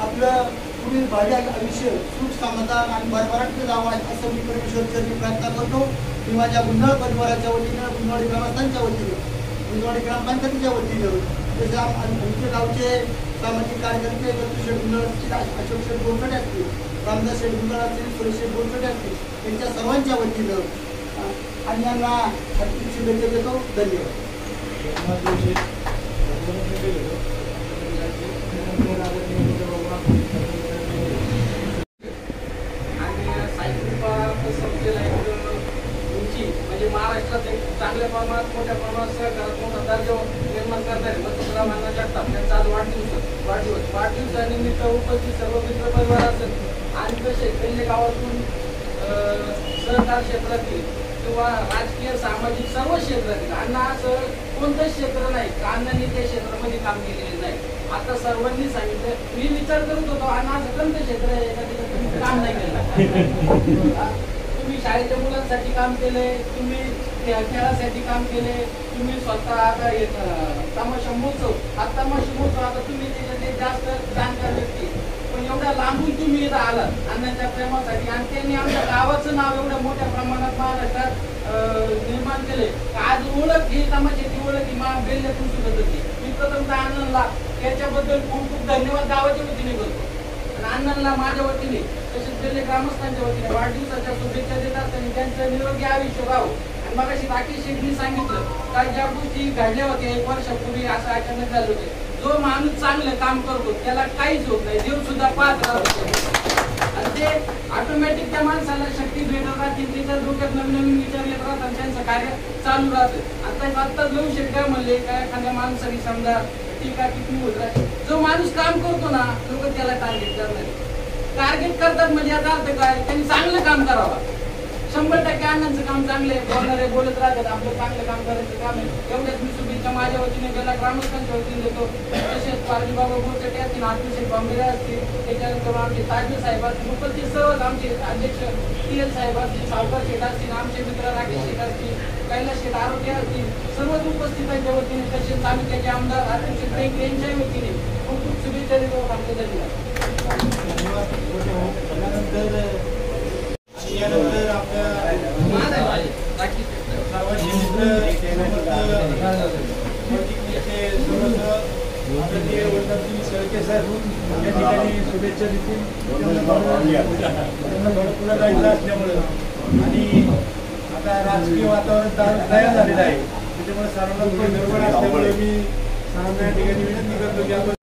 आपलं पुढील भावी आयुष्य सुख समाधान आणि भरभराट जावं असं मी परमेश्वरची प्रार्थना करतो. मी माझ्या गुंडाळ परिवाराच्या वतीनं गुंडाळी ग्रामस्थांच्या वतीनं गुंडाळी ग्रामपंचायतीच्या वतीनं तसे आमच्या गावचे सामाजिक कार्यकर्ते शेठ गुंडाळचे अशोक शेठ बोरखडे असतील रामदास शेठ गुंडाळ असतील सुरेश शेठ बोरखडे असतील त्यांच्या सर्वांच्या वतीनं आणि यांना हार्दिक शुभेच्छा देतो. धन्यवाद. आदरणीय संस्थेला एक उंची म्हणजे महाराष्ट्रात एक चांगल्या प्रमाणात मोठ्या प्रमाणात सहकारात मोठा दर्जा निर्माण करणारे वसंतराव अण्णा जगताप यांचा आज वाढदिवसानिमित्त उपस्थित सर्व मित्र परिवार असेल आणि तसेच वेल्हे गावातून सहकार क्षेत्रातील किंवा राजकीय सामाजिक सर्व क्षेत्रातील अण्णा असं कोणतंच क्षेत्र नाही का अण्णांनी त्या क्षेत्रामध्ये काम केलेले नाही. आता सर्वांनी सांगितलं मी विचार करत होतो अण्णा असं कोणतं क्षेत्र आहे का त्याच्यात तुम्ही काम नाही केलं. तुम्ही शाळेच्या मुलांसाठी काम केलंय, तुम्ही खेळासाठी काम केले, तुम्ही स्वतः आता तमाशा महोत्सव आता तुम्ही त्याच्यात जास्त जाणकार व्यक्ती पण एवढ्या लांबून तुम्ही इथं आलात अण्णांच्या प्रेमासाठी आणि त्यांनी आमच्या गावाचं नाव एवढ्या मोठ्या प्रमाणात महाराष्ट्रात निर्माण केले. आज ओळख ही तमाशाची ओळख ही बेल्ल्यातून सुद्धा होती. मी प्रथमतः अण्णांना त्याच्याबद्दल खूप खूप धन्यवाद गावाच्या वतीने करतो आणि अण्णांना माझ्या वतीने तसेच बेल्ले ग्रामस्थांच्या वतीने वाढदिवसाच्या शुभेच्छा देत असताना त्यांचं निरोगी आयुष्य राहो. आणि मग अशी राकेश शेट्टींनी सांगितलं का ज्या गोष्टी घडल्या होत्या 1 वर्षापूर्वी असं अचानक झालं होते. जो माणूस चांगलं काम करतो त्याला काहीच होत नाही, देव सुद्धा पाहत राहतो आणि ते ऑटोमॅटिक त्या माणसाला शक्ती भेटत राहते, त्याच्या डोक्यात नवीन नवीन विचार येत राहतात आणि त्यांचं कार्य चालू राहतं. आता जाऊ शेट्टी म्हणले काय एखाद्या माणसाने समजा टीका टिप्पणी होत राहते, जो माणूस काम करतो ना लोक त्याला टार्गेट करणार टार्गेट करतात म्हणजे याचा अर्थ काय त्यांनी चांगलं काम करावं. 100% अण्णांचं काम चांगलं आहे, बोलणारे बोलत राहतात, आपलं चांगलं काम करायचं काम आहे. एवढ्याच मी शुभेच्छा माझ्या वतीने गेला ग्रामस्थांच्या वतीने देतो. तसेच पारजी बाबा बोरचटे असतील, आत्मशेठ बांबेरे असतील, त्याच्यानंतर आमचे ताजवे साहेब असतील, उपस्थित सर्वच आमचे अध्यक्ष TL साहेब असतील, सावकार शेठ असतील, आमचे मित्र राकेश शेठ असतील, कैलास शेठ आरोग्य असतील, सर्वच उपस्थितांच्या वतीने तसेच तालुक्याचे आमदार अध्यक्ष ट्रेक यांच्या वतीने खूप खूप शुभेच्छा देतो. आमचे धन्यवाद. यानंतर आपल्या सर्वांचे मित्र शेळके सर या ठिकाणी शुभेच्छा देतील. पुढे जायचं असल्यामुळं आणि आता राजकीय वातावरण तयार झालेलं आहे त्याच्यामुळे सर्वांना गडबड असल्यामुळे मी सर्वांना या ठिकाणी विनंती करतो की आपण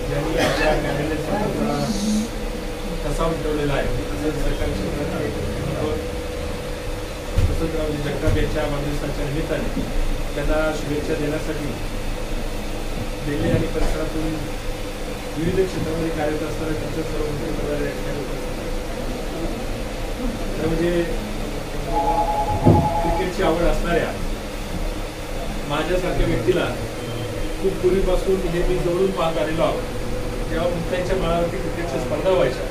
ज्यांनी आपल्या कार्यालयाचा कसा उठवलेला आहे सरकारी वसंतरावजी जगताप यांच्या वाढदिवसाच्या निमित्ताने त्यांना शुभेच्छा देण्यासाठी दिल्ली आणि परिसरातून विविध क्षेत्रामध्ये कार्यरत असणाऱ्या त्यांच्या सर्व मित्रपरिवार या ठिकाणी उपस्थित आहेत. म्हणजे क्रिकेटची आवड असणाऱ्या माझ्यासारख्या व्यक्तीला खूप पूर्वीपासून हे मी जवळून पाहत आलेलो आहोत. जेव्हा मुक्ताईच्या माळावरती क्रिकेटच्या स्पर्धा व्हायच्या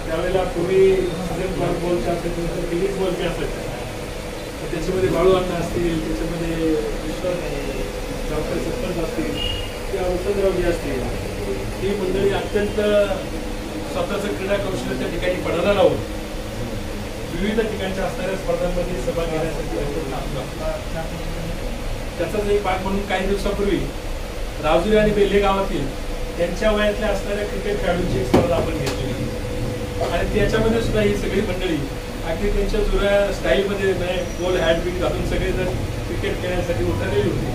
त्यावेळेला पूर्वी बॉलच्या असायच्या, टेनिस बॉलच्या असायच्या, त्याच्यामध्ये बाळू अण्णा असतील, त्याच्यामध्ये डॉक्टर सत्तर असतील किंवा वसंतरावजी असतील, ही मंडळी अत्यंत स्वतःचं क्रीडा कौशल्य त्या ठिकाणी पणाला लावून विविध ठिकाणच्या असणाऱ्या स्पर्धांमध्ये सहभाग घेण्यासाठी त्याचाच एक भाग म्हणून काही दिवसापूर्वी राजुरी आणि बेल्हे गावातील त्यांच्या वयातल्या असणाऱ्या क्रिकेट खेळाडूंची एक स्पर्धा आपण घेतलेली आणि त्याच्यामध्ये सुद्धा ही सगळी मंडळी अगदी त्यांच्या जुन्या स्टाईलमध्ये गोल हॅट बीट घालून सगळेजण क्रिकेट खेळण्यासाठी उतरलेली होती.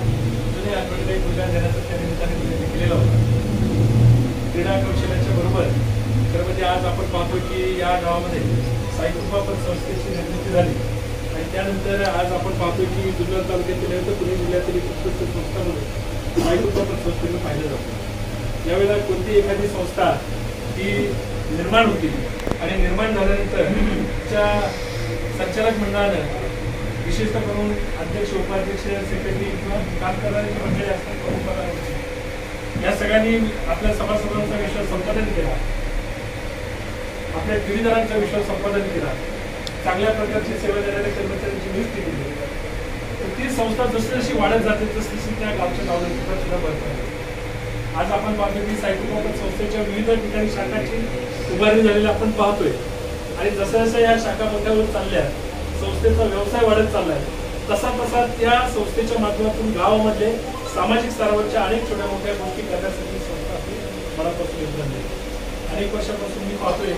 जुने आठवड्याला एक उद्यान देण्याचा त्या निमित्ताने केलेला होता. क्रीडा कौशल्याच्या बरोबर खरं म्हणजे आज आपण पाहतो की या गावामध्ये साईकृपा पण संस्थेची निर्मिती झाली आणि त्यानंतर आज आपण पाहतो की जुन्नर तालुक्यातील तर पुणे जिल्ह्यातील उत्कृष्ट संस्था म्हणून साईकृपा पण संस्थेनं पाहिलं जातं. यावेळेला कोणती एखादी संस्था ही निर्माण होती आणि निर्माण झाल्यानंतर त्या संचालक मंडळानं विशेषतः करून अध्यक्ष उपाध्यक्ष सेक्रेटरी किंवा काम करणारे जे मंडळी असतात या सगळ्यांनी आपल्या सभासदांचा विश्वास संपादन केला, आपल्या ठेवीदारांचा विश्वास संपादन केला, चांगल्या प्रकारची सेवा देणाऱ्या कर्मचाऱ्यांची नियुक्ती केली. तर ती संस्था जशी जशी वाढत जाते तशी त्या गावच्या नावलौकिकात सुद्धा भर पडते. आज आपण पाहतो की साईकृपा संस्थेच्या विविध ठिकाणी शाखांची उभारणी झालेली आपण पाहतोय आणि जसं जसं या शाखा मोठ्यावर चालल्या संस्थेचा व्यवसाय वाढत चाललाय तसा तसा त्या संस्थेच्या माध्यमातून गावामध्ये सामाजिक स्तरावरच्या अनेक छोट्या मोठ्या गोष्टी करण्यासाठी संस्था आपली मनापासून योगदान देते. अनेक वर्षापासून मी पाहतोय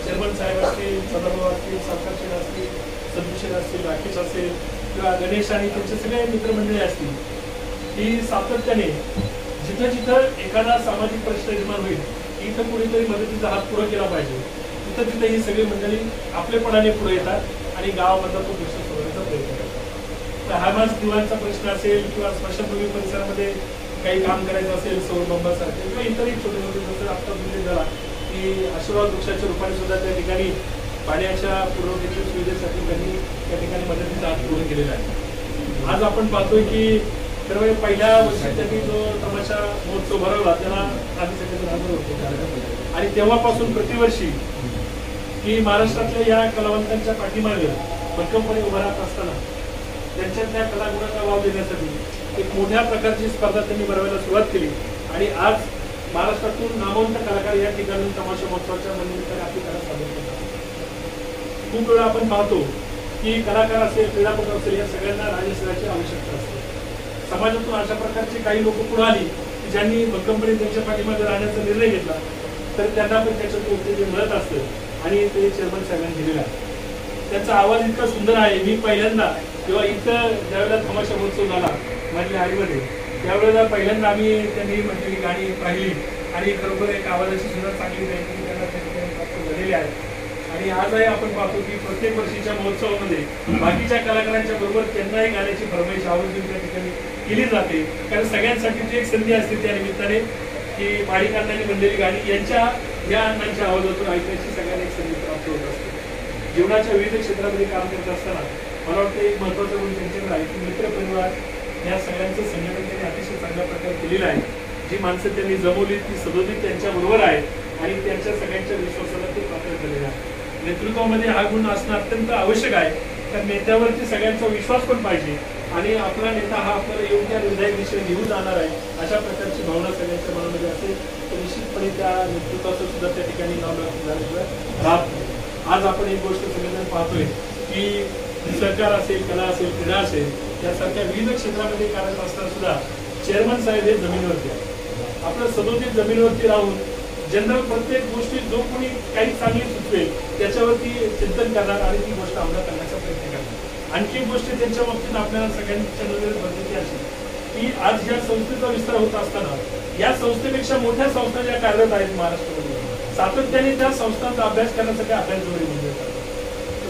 चेअरमन साहेब असतील, सदाभाऊ असतील, सावकारशेठ असतील, सदुशेठ असतील, राकेश असेल किंवा गणेश आणि त्यांचे सगळे मित्रमंडळी असतील, ही सातत्याने जिथं जिथं एखादा सामाजिक प्रश्न निर्माण होईल इथं कुणीतरी मदतीचा हात पुढे केला पाहिजे, तिथं तिथं ही सगळी मंडळी आपलेपणाने पुढे येतात आणि गावामधला तो प्रश्न सोडवण्याचा प्रयत्न करतात. तर हा माझा दिवाणचा प्रश्न असेल किंवा स्मशानभूमी परिसरामध्ये काही काम करायचं असेल सौर बंबासारखे किंवा इतरही छोटे छोटे जसं आता उल्लेख झाला की आशीर्वाद वृक्षाच्या रूपाने सुद्धा त्या ठिकाणी पाण्याच्या पुरवठ्याच्या सुविधेसाठी त्यांनी त्या ठिकाणी मदतीचा हात पूर्ण केलेला आहे. आज आपण पाहतोय की सर्व पहिल्या वर्षी त्यांनी जो तमाशा महोत्सव भरवला त्याला आम्ही सगळेजण हजर होतो आणि तेव्हापासून प्रतिवर्षी की महाराष्ट्रातल्या या कलावंतांच्या पाठीमागे भक्कमपणे उभा राहत असताना त्यांच्यातल्या कलागुणांना वाव देण्यासाठी एक मोठ्या प्रकारची स्पर्धा त्यांनी भरवायला सुरुवात केली आणि आज महाराष्ट्रातून नामवंत कलाकार या ठिकाणी तमाशा महोत्सवाच्या निमित्ताने आपली कला सादर करतात. खूप वेळा आपण पाहतो की कलाकार असेल क्रीडापटू असेल या सगळ्यांना राजश्रेयाची आवश्यकता असते. समाजातून अशा प्रकारची काही लोक पुढे आली की ज्यांनी भक्कमपणे त्यांच्या पाठीमागे राहण्याचा निर्णय घेतला तर त्यांना पण त्याच्यातून उत्तेजन मिळत असतं आणि ते चेअरमन साहेबांनी दिलेला आहे. त्यांचा आवाज इतका सुंदर आहे. मी पहिल्यांदा जेव्हा इथं ज्यावेळेला तमाशा महोत्सव झाला माझ्या आईमध्ये त्यावेळेला पहिल्यांदा आम्ही त्यांनी म्हटलेली गाणी पाहिली आणि खरोखर एक आवाजाची सुद्धा चांगली गायकी त्यांना त्या ठिकाणी प्राप्त झालेली आहे. आणि आजही आपण पाहतो की प्रत्येक वर्षीच्या महोत्सवामध्ये बाकीच्या कलाकारांच्या बरोबर त्यांनाही गाण्याची फरमाईश आवर्जून त्या ठिकाणी केली जाते. कारण सगळ्यांसाठीची एक संधी असते त्या निमित्ताने की माळीकांनी म्हणलेली गाणी यांच्या या अण्णांच्या आवाजातून ऐकायची सगळ्यांना एक संधी प्राप्त होत असते. जीवनाच्या विविध क्षेत्रामध्ये काम करत असताना मला वाटतं एक महत्त्वाचा गुण त्यांच्याकडे आहे की मित्रपरिवार या सगळ्यांचं संघटन त्यांनी अतिशय चांगल्या प्रकारे केलेलं आहे. जी माणसं त्यांनी जमवली ती सदोदित त्यांच्याबरोबर आहे आणि त्यांच्या सगळ्यांच्या विश्वासाला ते पात्र केलेलं आहे. नेतृत्वामध्ये हा गुण असणं अत्यंत आवश्यक आहे. कारण नेत्यावरती सगळ्यांचा विश्वास पण पाहिजे आणि आपला नेता हा आपल्याला योग्य आणि विधायक दिशेने घेऊन जाणार आहे अशा प्रकारची भावना सगळ्यांच्या मनामध्ये असेल तर निश्चितपणे त्या नेतृत्वाचं सुद्धा त्या ठिकाणी नाव झाल्याशिवाय राहत नाही. आज आपण एक गोष्ट सगळेजण पाहतोय की सरकार असेल कला असेल क्रीडा असेल यासारख्या विविध क्षेत्रामध्ये कार्यरत असताना सुद्धा चेअरमन साहेब हे जमिनीवरती आहे. आपलं सदोदित जमिनीवरती राहून जनरल प्रत्येक गोष्टी जो कोणी काही चांगली सुचवेल त्याच्यावरती चिंतन करणार आणि ती गोष्ट अंमलात आणण्याचा प्रयत्न करणार. आणखी एक गोष्ट त्यांच्या बाबतीत आपल्याला सगळ्यांच्या नजरेत बघण्याची अशी की आज या संस्थेचा विस्तार होत असताना या संस्थेपेक्षा मोठ्या संस्था ज्या कार्यरत आहेत महाराष्ट्रामध्ये सातत्याने त्या संस्थांचा अभ्यास करण्यासाठी अभ्यास जोडी म्हणजे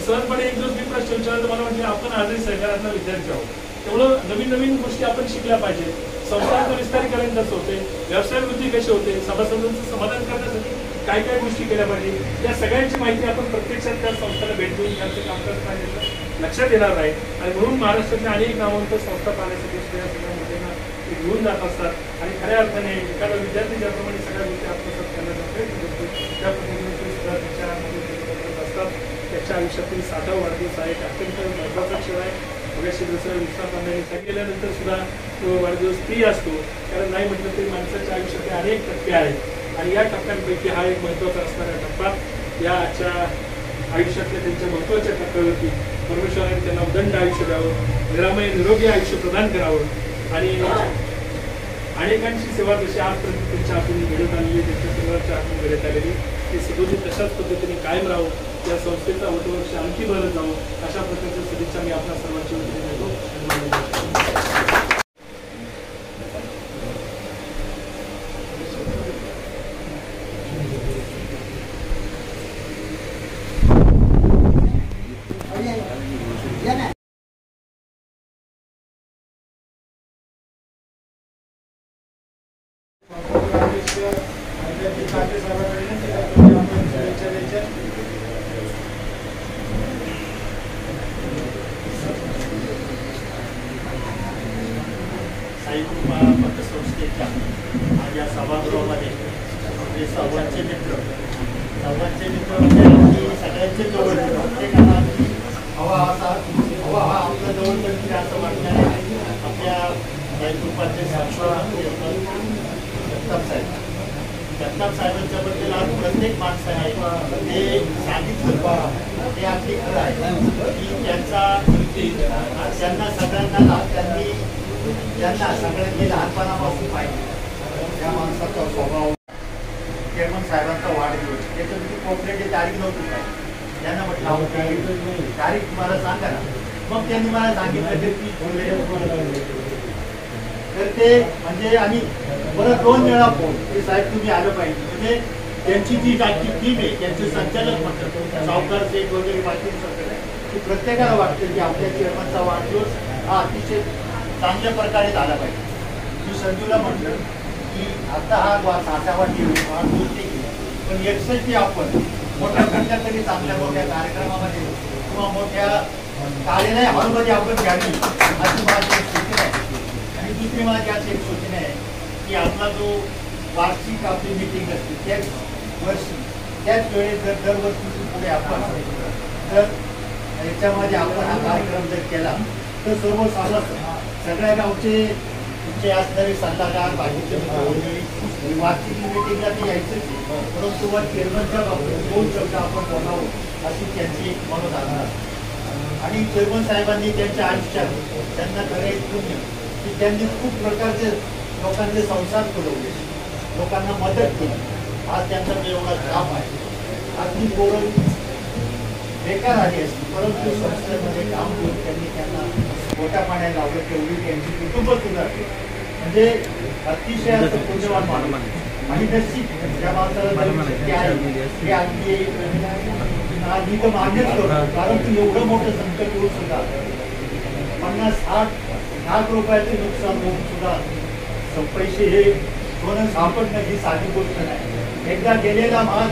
सहजपणे एक दिवस मी प्रश्न विचारला मला म्हणजे आपण आजही सरकारातला विद्यार्थी आहोत तेवढं नवीन नवीन गोष्टी आपण शिकल्या पाहिजे. संस्थांचं विस्तारीकरण कसं होते, व्यवसाय वृद्धी कशी होते, सभासदांचं समाधान करण्यासाठी काय काय गोष्टी केल्या पाहिजे या सगळ्यांची माहिती आपण प्रत्यक्षात त्या संस्थेला भेट देऊन त्यांचं कामकाज पाहिजे लक्षात येणार आहे. आणि म्हणून महाराष्ट्रातल्या अनेक नामवंत संस्था पाहण्यासाठी या सगळ्या मुद्द्यांना ते घेऊन जात असतात आणि खऱ्या अर्थाने एखादा विद्यार्थी ज्याप्रमाणे सगळ्या गोष्टी आत्मसात करण्याचा प्रयत्न करतो त्या पद्धतीने ते सुद्धा त्याच्या असतात. त्याच्या आयुष्यातील 60वा वाढदिवस हा एक अत्यंत महत्त्वाचा क्षण आहे. मगाशी दुसऱ्या विश्वासांनी गेल्यानंतर सुद्धा तो वाढदिवस ती असतो. कारण नाही म्हटलं तरी माणसाच्या आयुष्याचे अनेक टप्पे आहेत आणि या टप्प्यांपैकी हा एक महत्त्वाचा असणारा टप्पा. या आजच्या आयुष्यातल्या त्यांच्या महत्त्वाच्या टप्प्यावरती परमेश्वराने त्यांना उदंड आयुष्य द्यावं, निरामय निरोगी आयुष्य प्रदान करावं आणि अनेकांची सेवा जशी आजपर्यंत त्यांच्या हातून घडत आलेली त्यांच्या सर्वांच्या हातून घडत आलेली ती सदोदित तशाच पद्धतीने कायम राहावं, या संस्थेचा वटवर्ष आणखी भरत जावं अशा प्रकारच्या सदिच्छा मी आपल्या सर्वांच्या वतीने देतो. साईकृपा पतसंस्थेच्या माझ्या सभागृहामध्ये आपले संवादचे मित्र म्हणजे आम्ही सगळ्यांचे जवळ प्रत्येकाला हवा हा आपला जवळ पडतील असं वाटणारे आपल्या साईकृपाचे शाश्वत जगताप साहेबांच्याबद्दल आज प्रत्येक माणसं आहे ते सांगितलं ते अगदी खरं आहे की त्यांना सगळ्यांना त्यांना सगळ्यांनी लहानपणापासून पाहिजे त्या माणसाचा स्वभाव. चेअरमन साहेबांचा वाढदिवस त्याचं तुम्ही कोपऱ्याची तारीख नव्हती काय त्यांना म्हटलं होती तारीख मला सांगा ना. मग त्यांनी मला सांगितलं की तर ते म्हणजे आणि परत 2 वेळा फोन की साहेब तुम्ही आलं पाहिजे. म्हणजे त्यांची जी आजची टीम आहे, त्यांचे संचालक मंडळ, सावकार सेठ वगैरे बाकी सगळं की प्रत्येकाला वाटतं की आपल्या चेअरमनचा वाढदिवस हा अतिशय चांगल्या प्रकारे झाला पाहिजे. मी संजूला म्हटलं की आता हा 60वा वाढदिवस देखील, पण 61 आपण मोठ्या कुठल्या तरी चांगल्या मोठ्या कार्यक्रमामध्ये किंवा मोठ्या कार्यालय हॉलमध्ये आपण घ्यावी अशी माझी एक सूचना आहे. आणि दुसरी माझी अशी एक सूचना आहे की आपला जो वार्षिक आपली मिटिंग असते त्याच वर्षी त्याच वेळेस जर दरवर्षी पुढे आपण जर याच्यामध्ये आपण हा कार्यक्रम जर केला तर सर्व सगळ्या गावचे तुमचे असणारे सल्लागार बाकीचे वार्षिक मिटिंगला ते यायचंच, परंतु चेअरमनच्या बाबतीत 2 शब्द आपण बोलावं अशी त्यांची एक मनोधारणा असते. आणि चेअरमन साहेबांनी त्यांच्या आयुष्यात त्यांना खरं पुण्य की त्यांनी खूप प्रकारचे लोकांचे संसार फुलवले, लोकांना मदत केली. आज त्यांचा एवढा काम आहे. अगदी पोरं बेकार आली असती, परंतु संस्थेमध्ये काम करून त्यांना मोठ्या पाण्याला लावलं, तेवढी त्यांची कुटुंब सुधारली. म्हणजे अतिशय असं पुण्यवान माणूस. आणि नशीब ज्या माणसाला शक्य आहे ते अगदी आधी तर मान्यच करतो, कारण तू एवढं मोठं संकट येऊन सुद्धा 50-60 लाख रुपयाचे नुकसान होऊन सुद्धा पैसे हे सोनं सापडणं ही साधी गोष्ट नाही. एकदा गेलेला माल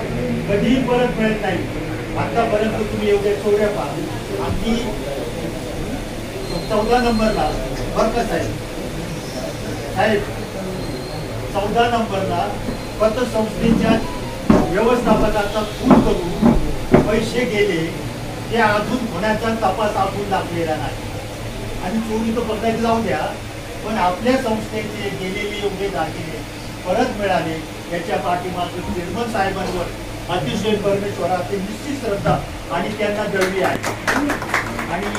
कधीही परत मिळत नाही. आतापर्यंत तुम्ही एवढे चोऱ्या पहा. आम्ही 14 नंबरला बरं का साहेब 14 नंबरला पतसंस्थेच्या व्यवस्थापकाचा खून करून पैसे गेले, ते अजून होण्याचा तपास अजून लागलेला नाही. आणि चोरी तर पकडायला जाऊ द्या, पण आपल्या संस्थेचे गेलेले एवढे दागिने परत मिळाले याच्या पाठीमागून चेअरमन साहेबांवर अतिशय परमेश्वराची निश्चित श्रद्धा आणि त्यांना दळली आहे. आणि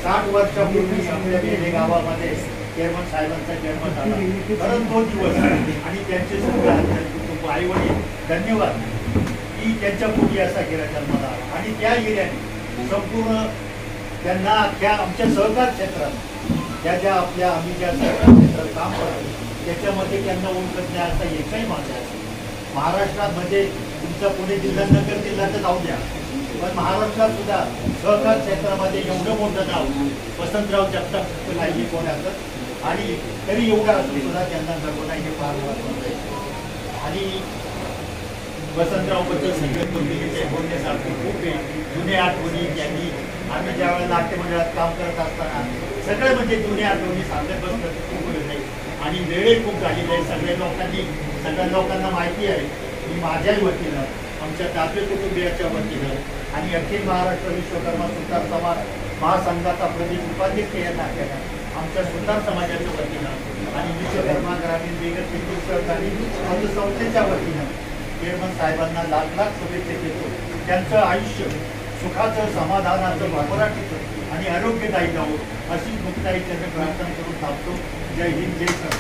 60 वर्षापूर्वी आपल्या बेले गावामध्ये चेअरमन साहेबांचा जन्म झाला, कारण तो दिवस आणि त्यांचे सगळे कुटुंब आई वडील धन्यवाद की त्यांच्या पोटी असा गेला जन्माला. आणि त्या एरियाने संपूर्ण त्यांना त्या आमच्या सहकार क्षेत्रात ज्या आपल्या आम्ही ज्या सहकार क्षेत्रात काम करतो त्याच्यामध्ये त्यांना ओळखत नाही असा एकही माणूस आहे महाराष्ट्रात. म्हणजे तुमचा पुणे जिल्हा नगर जिल्हा तर जाऊ द्या, पण महाराष्ट्रात सुद्धा सहकार क्षेत्रामध्ये एवढं मोठं नाव वसंतराव जगताप नाही कोणाचं. आणि तरी एवढं असून सुद्धा त्यांना जगवणं हे फार महत्त्वाचं आहे. आणि वसंतरावबद्दल सगळे बोलण्यासारखे खूप जुने आठवणी त्यांनी आम्ही ज्यावेळेला नाट्यमंडळात काम करत असताना सगळे म्हणजे जुने आठवणी सांगत बसलं खूप वेळ नाही. आणि वेळही खूप झालेली आहे. सगळ्या लोकांना माहिती आहे की माझ्याही वतीनं, आमच्या तापे कुटुंबियाच्या वतीनं आणि अखिल महाराष्ट्र विश्वकर्मा सुतार समाज महासंघाचा प्रदेश उपाध्यक्ष या नात्यानं आमच्या सुतार समाजाच्या वतीनं आणि विश्वकर्मा ग्रामीण विगत विद्युत सहकारी संस्थेच्या वतीनं चेअरमन साहेबांना लाख शुभेच्छा देतो. त्यांचं आयुष्य सुखाचं, समाधानाचं, भरभराटीचं आणि आरोग्यदायी जावो अशी मुक्ताईच्याने प्रार्थना करून थांबतो. जय हिंद, जय सर.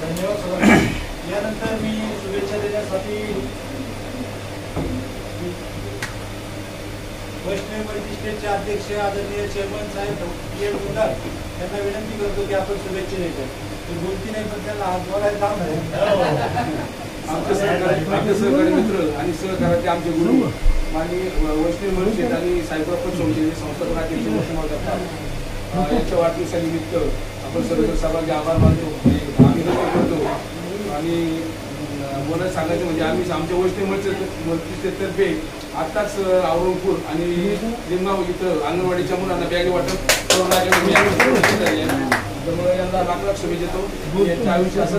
धन्यवाद सर. यानंतर मी शुभेच्छा देण्यासाठी वैष्णव प्रतिष्ठेचे अध्यक्ष आदरणीय चेअरमन साहेब पी.एल. गुंडाळ यांना विनंती करतो की आपण शुभेच्छा द्यायच्या. ते बोलती नाही पण त्याला हात जोडायला काम आहे. आमचे सहकारी मित्र आणि सहकाराचे आमचे गुरु माननीय वैष्णव प्रतिष्ठेत आणि साईबाबा चौधरी संस्थापनाचे यांच्या वाढदिवसानिमित्त आपण सर्व सर्वांचे आभार मानतो, अभिनंदन करतो. आणि मला सांगायचं म्हणजे आम्ही आमच्या वैष्णव प्रतिष्ठेतर्फे आत्ताच औरंगपूर आणि लिंगाव इथं अंगणवाडीच्या मुलांना बॅग वाटप करून त्यामुळे यांना लाख शुभेच्छा देतो. यांच्या आयुष्यात